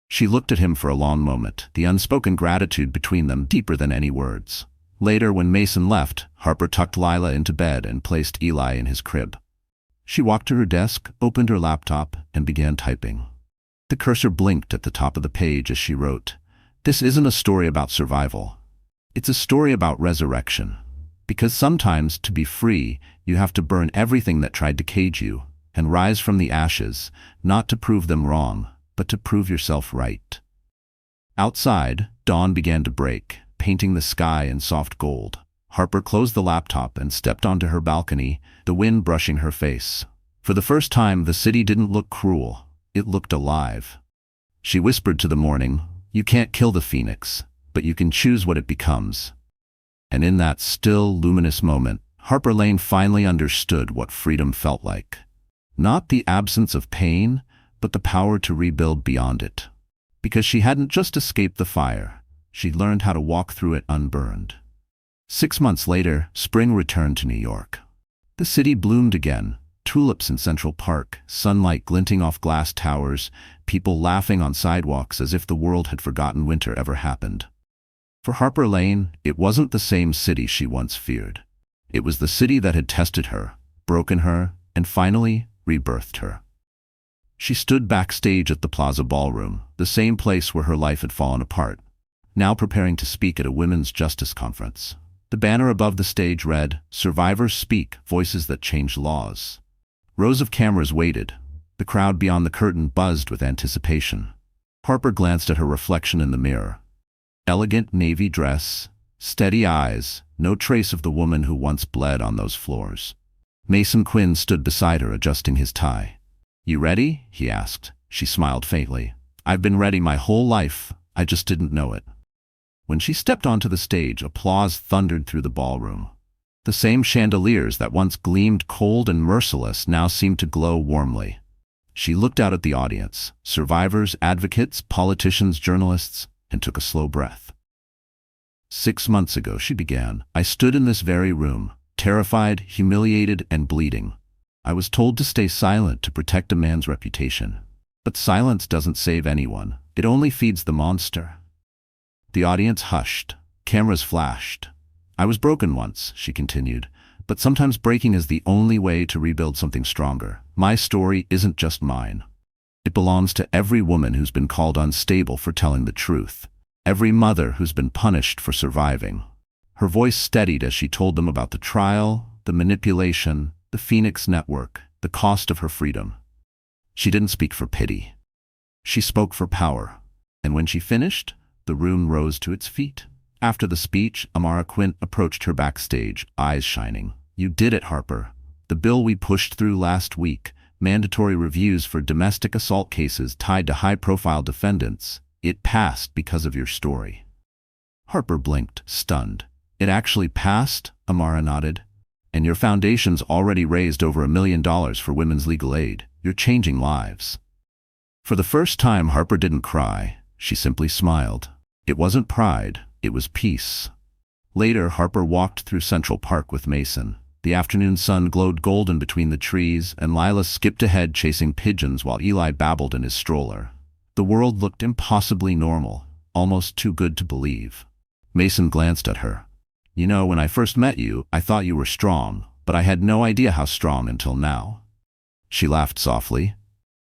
She looked at him for a long moment, the unspoken gratitude between them deeper than any words. Later, when Mason left, Harper tucked Lila into bed and placed Eli in his crib. She walked to her desk, opened her laptop, and began typing. The cursor blinked at the top of the page as she wrote, "This isn't a story about survival. It's a story about resurrection. Because sometimes, to be free, you have to burn everything that tried to cage you, and rise from the ashes, not to prove them wrong, but to prove yourself right." Outside, dawn began to break, painting the sky in soft gold. Harper closed the laptop and stepped onto her balcony, the wind brushing her face. For the first time, the city didn't look cruel. It looked alive. She whispered to the morning, "You can't kill the phoenix, but you can choose what it becomes." And in that still, luminous moment, Harper Lane finally understood what freedom felt like. Not the absence of pain, but the power to rebuild beyond it. Because she hadn't just escaped the fire, she'd learned how to walk through it unburned. 6 months later, spring returned to New York. The city bloomed again, tulips in Central Park, sunlight glinting off glass towers, people laughing on sidewalks as if the world had forgotten winter ever happened. For Harper Lane, it wasn't the same city she once feared. It was the city that had tested her, broken her, and finally rebirthed her. She stood backstage at the Plaza Ballroom, the same place where her life had fallen apart, now preparing to speak at a women's justice conference. The banner above the stage read, "Survivors Speak, Voices That Change Laws." Rows of cameras waited. The crowd beyond the curtain buzzed with anticipation. Harper glanced at her reflection in the mirror. Elegant navy dress, steady eyes, no trace of the woman who once bled on those floors. Mason Quinn stood beside her, adjusting his tie. "You ready?" he asked. She smiled faintly. "I've been ready my whole life. I just didn't know it." When she stepped onto the stage, applause thundered through the ballroom. The same chandeliers that once gleamed cold and merciless now seemed to glow warmly. She looked out at the audience, survivors, advocates, politicians, journalists, and took a slow breath. 6 months ago, she began, I stood in this very room, terrified, humiliated, and bleeding. I was told to stay silent to protect a man's reputation. But silence doesn't save anyone. It only feeds the monster. The audience hushed. Cameras flashed. I was broken once, she continued, but sometimes breaking is the only way to rebuild something stronger. My story isn't just mine. It belongs to every woman who's been called unstable for telling the truth. Every mother who's been punished for surviving. Her voice steadied as she told them about the trial, the manipulation, the Phoenix Network, the cost of her freedom. She didn't speak for pity. She spoke for power. And when she finished, the room rose to its feet. After the speech, Amara Quint approached her backstage, eyes shining. You did it, Harper. The bill we pushed through last week, mandatory reviews for domestic assault cases tied to high-profile defendants, it passed because of your story. Harper blinked, stunned. It actually passed? Amara nodded. And your foundation's already raised over $1 million for women's legal aid. You're changing lives. For the first time, Harper didn't cry. She simply smiled. It wasn't pride, it was peace. Later, Harper walked through Central Park with Mason. The afternoon sun glowed golden between the trees, and Lila skipped ahead chasing pigeons while Eli babbled in his stroller. The world looked impossibly normal, almost too good to believe. Mason glanced at her. You know, when I first met you, I thought you were strong, but I had no idea how strong until now. She laughed softly.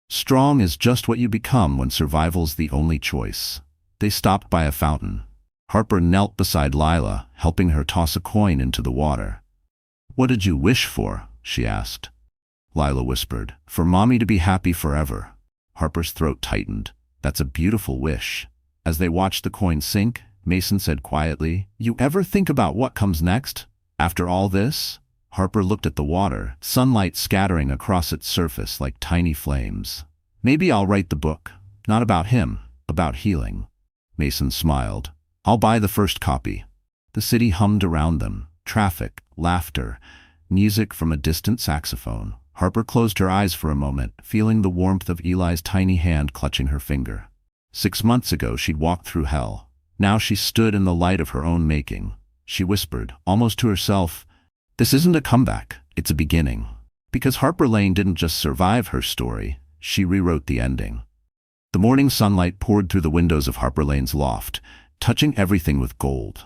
Strong is just what you become when survival's the only choice. They stopped by a fountain. Harper knelt beside Lila, helping her toss a coin into the water. What did you wish for? She asked. Lila whispered, For Mommy to be happy forever. Harper's throat tightened. That's a beautiful wish. As they watched the coin sink, Mason said quietly, You ever think about what comes next? After all this? Harper looked at the water, sunlight scattering across its surface like tiny flames. Maybe I'll write the book. Not about him, about healing. Mason smiled. I'll buy the first copy. The city hummed around them. Traffic, laughter, music from a distant saxophone. Harper closed her eyes for a moment, feeling the warmth of Eli's tiny hand clutching her finger. 6 months ago she'd walked through hell. Now she stood in the light of her own making. She whispered, almost to herself, This isn't a comeback, it's a beginning. Because Harper Lane didn't just survive her story, she rewrote the ending. The morning sunlight poured through the windows of Harper Lane's loft, touching everything with gold.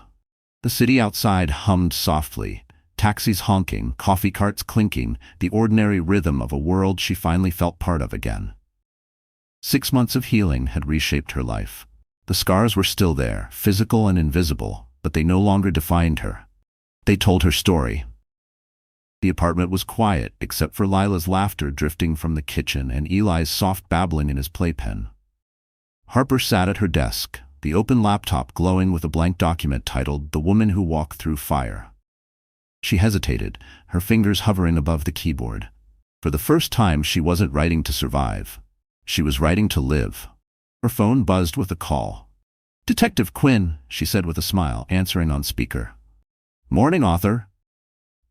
The city outside hummed softly, taxis honking, coffee carts clinking, the ordinary rhythm of a world she finally felt part of again. 6 months of healing had reshaped her life. The scars were still there, physical and invisible, but they no longer defined her. They told her story. The apartment was quiet, except for Lila's laughter drifting from the kitchen and Eli's soft babbling in his playpen. Harper sat at her desk, the open laptop glowing with a blank document titled The Woman Who Walked Through Fire. She hesitated, her fingers hovering above the keyboard. For the first time, she wasn't writing to survive. She was writing to live. Her phone buzzed with a call. Detective Quinn, she said with a smile, answering on speaker. Morning, author.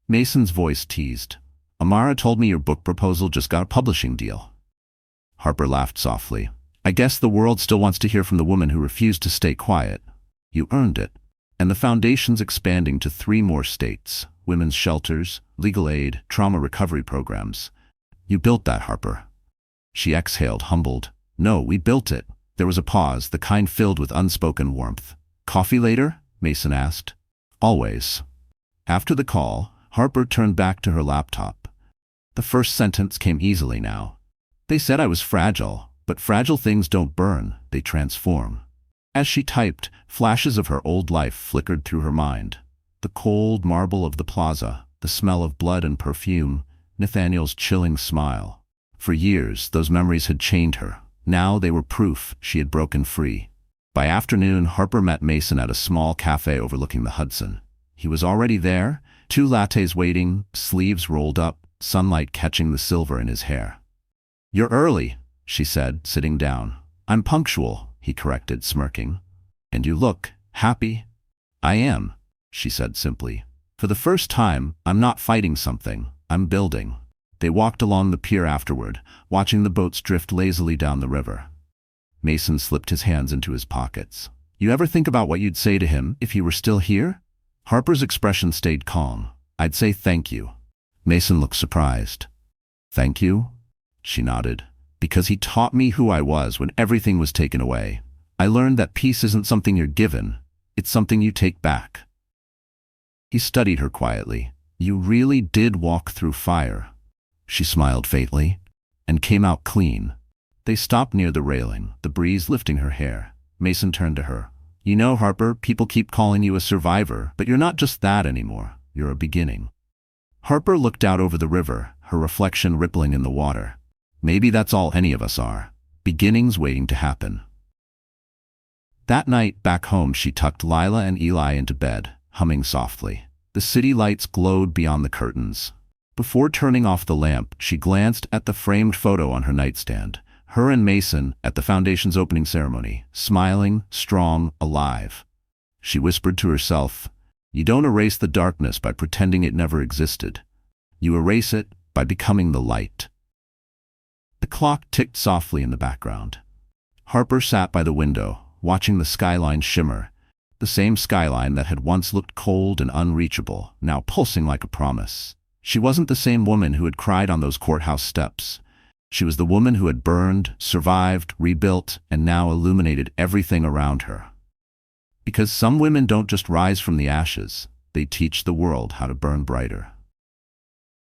Mason's voice teased. Amara told me your book proposal just got a publishing deal. Harper laughed softly. I guess the world still wants to hear from the woman who refused to stay quiet. You earned it. And the foundation's expanding to 3 more states. Women's shelters, legal aid, trauma recovery programs. You built that, Harper. She exhaled, humbled. No, we built it. There was a pause, the kind filled with unspoken warmth. Coffee later? Mason asked. Always. After the call, Harper turned back to her laptop. The first sentence came easily now. They said I was fragile. But fragile things don't burn, they transform. As she typed, flashes of her old life flickered through her mind. The cold marble of the plaza, the smell of blood and perfume, Nathaniel's chilling smile. For years, those memories had chained her. Now they were proof she had broken free. By afternoon, Harper met Mason at a small cafe overlooking the Hudson. He was already there, 2 lattes waiting, sleeves rolled up, sunlight catching the silver in his hair. You're early, she said, sitting down. I'm punctual, he corrected, smirking. And you look happy. I am, she said simply. For the first time, I'm not fighting something, I'm building. They walked along the pier afterward, watching the boats drift lazily down the river. Mason slipped his hands into his pockets. You ever think about what you'd say to him if he were still here? Harper's expression stayed calm. I'd say thank you. Mason looked surprised. Thank you? She nodded. Because he taught me who I was when everything was taken away. I learned that peace isn't something you're given, it's something you take back. He studied her quietly. You really did walk through fire. She smiled faintly, and came out clean. They stopped near the railing, the breeze lifting her hair. Mason turned to her. You know, Harper, people keep calling you a survivor, but you're not just that anymore. You're a beginning. Harper looked out over the river, her reflection rippling in the water. Maybe that's all any of us are. Beginnings waiting to happen. That night, back home, she tucked Lila and Eli into bed, humming softly. The city lights glowed beyond the curtains. Before turning off the lamp, she glanced at the framed photo on her nightstand. Her and Mason at the foundation's opening ceremony, smiling, strong, alive. She whispered to herself, You don't erase the darkness by pretending it never existed. You erase it by becoming the light. The clock ticked softly in the background. Harper sat by the window, watching the skyline shimmer, the same skyline that had once looked cold and unreachable, now pulsing like a promise. She wasn't the same woman who had cried on those courthouse steps. She was the woman who had burned, survived, rebuilt, and now illuminated everything around her. Because some women don't just rise from the ashes, they teach the world how to burn brighter.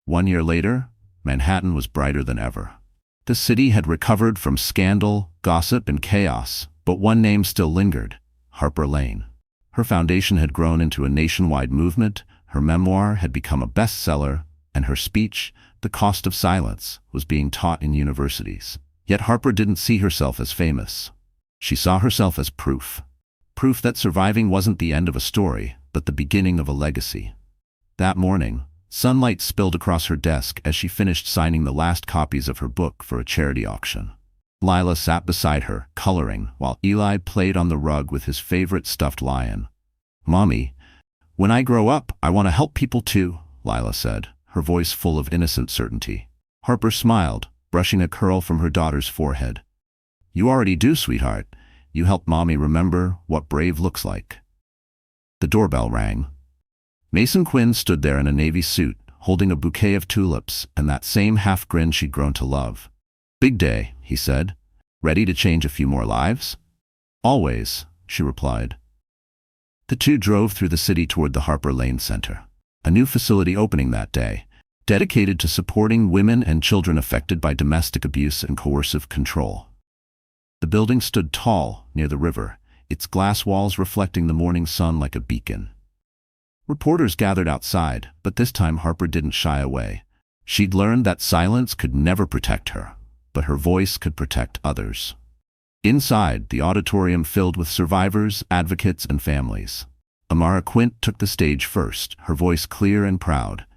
1 year later, Manhattan was brighter than ever. The city had recovered from scandal, gossip, and chaos, but one name still lingered: Harper Lane. Her foundation had grown into a nationwide movement, her memoir had become a bestseller, and her speech, The Cost of Silence, was being taught in universities. Yet Harper didn't see herself as famous. She saw herself as proof. Proof that surviving wasn't the end of a story, but the beginning of a legacy. That morning, sunlight spilled across her desk as she finished signing the last copies of her book for a charity auction. Lila sat beside her, coloring, while Eli played on the rug with his favorite stuffed lion. "Mommy, when I grow up, I want to help people too," Lila said, her voice full of innocent certainty. Harper smiled, brushing a curl from her daughter's forehead. "You already do, sweetheart. You help Mommy remember what brave looks like." The doorbell rang. Mason Quinn stood there in a navy suit, holding a bouquet of tulips and that same half-grin she'd grown to love. "Big day," he said. "Ready to change a few more lives?" "Always," she replied. The two drove through the city toward the Harper Lane Center, a new facility opening that day, dedicated to supporting women and children affected by domestic abuse and coercive control. The building stood tall, near the river, its glass walls reflecting the morning sun like a beacon. Reporters gathered outside, but this time Harper didn't shy away. She'd learned that silence could never protect her, but her voice could protect others. Inside, the auditorium filled with survivors, advocates, and families. Amara Quint took the stage first, her voice clear and proud.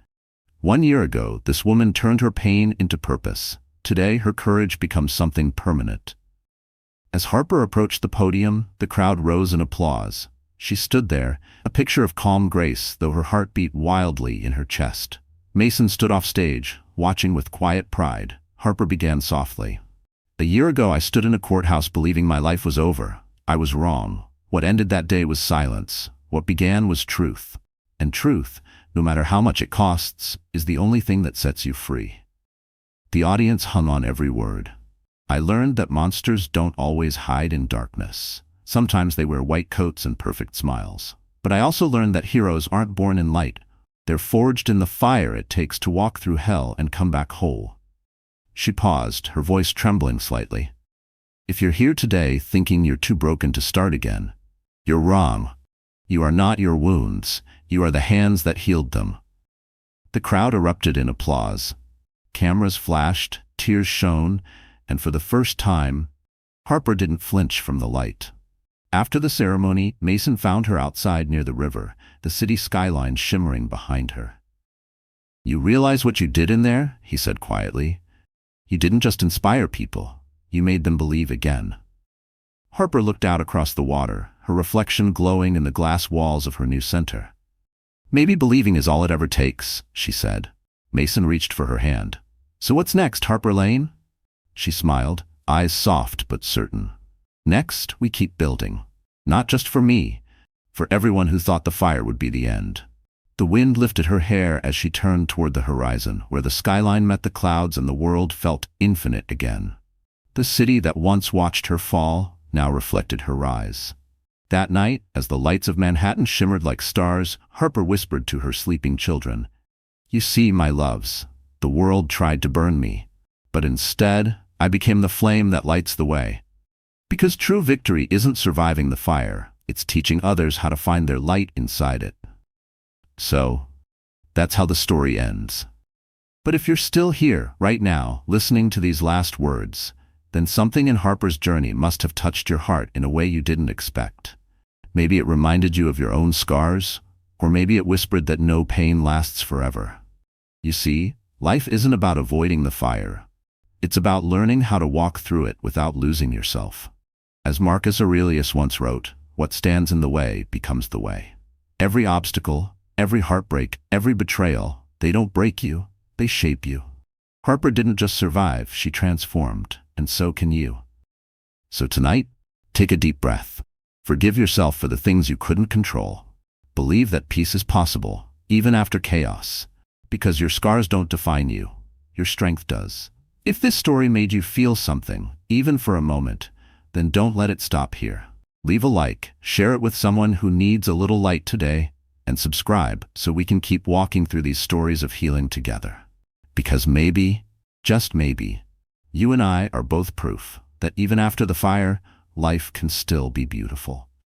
1 year ago, this woman turned her pain into purpose. Today, her courage becomes something permanent. As Harper approached the podium, the crowd rose in applause. She stood there, a picture of calm grace, though her heart beat wildly in her chest. Mason stood off stage, watching with quiet pride. Harper began softly. "A year ago I stood in a courthouse believing my life was over. I was wrong. What ended that day was silence. What began was truth. And truth, no matter how much it costs, is the only thing that sets you free." The audience hung on every word. "I learned that monsters don't always hide in darkness. Sometimes they wear white coats and perfect smiles. But I also learned that heroes aren't born in light. They're forged in the fire it takes to walk through hell and come back whole." She paused, her voice trembling slightly. "If you're here today thinking you're too broken to start again, you're wrong. You are not your wounds. You are the hands that healed them." The crowd erupted in applause. Cameras flashed, tears shone, and for the first time, Harper didn't flinch from the light. After the ceremony, Mason found her outside near the river, the city skyline shimmering behind her. "You realize what you did in there?" he said quietly. "You didn't just inspire people, you made them believe again." Harper looked out across the water, her reflection glowing in the glass walls of her new center. "Maybe believing is all it ever takes," she said. Mason reached for her hand. "So what's next, Harper Lane?" She smiled, eyes soft but certain. "Next, we keep building. Not just for me, for everyone who thought the fire would be the end." The wind lifted her hair as she turned toward the horizon, where the skyline met the clouds and the world felt infinite again. The city that once watched her fall now reflected her rise. That night, as the lights of Manhattan shimmered like stars, Harper whispered to her sleeping children, "You see, my loves, the world tried to burn me, but instead, I became the flame that lights the way. Because true victory isn't surviving the fire, it's teaching others how to find their light inside it." So, that's how the story ends. But if you're still here, right now, listening to these last words, then something in Harper's journey must have touched your heart in a way you didn't expect. Maybe it reminded you of your own scars, or maybe it whispered that no pain lasts forever. You see, life isn't about avoiding the fire. It's about learning how to walk through it without losing yourself. As Marcus Aurelius once wrote, "What stands in the way becomes the way." Every obstacle, every heartbreak, every betrayal, they don't break you, they shape you. Harper didn't just survive, she transformed, and so can you. So tonight, take a deep breath. Forgive yourself for the things you couldn't control. Believe that peace is possible, even after chaos. Because your scars don't define you. Your strength does. If this story made you feel something, even for a moment, then don't let it stop here. Leave a like, share it with someone who needs a little light today, and subscribe so we can keep walking through these stories of healing together. Because maybe, just maybe, you and I are both proof that even after the fire, life can still be beautiful.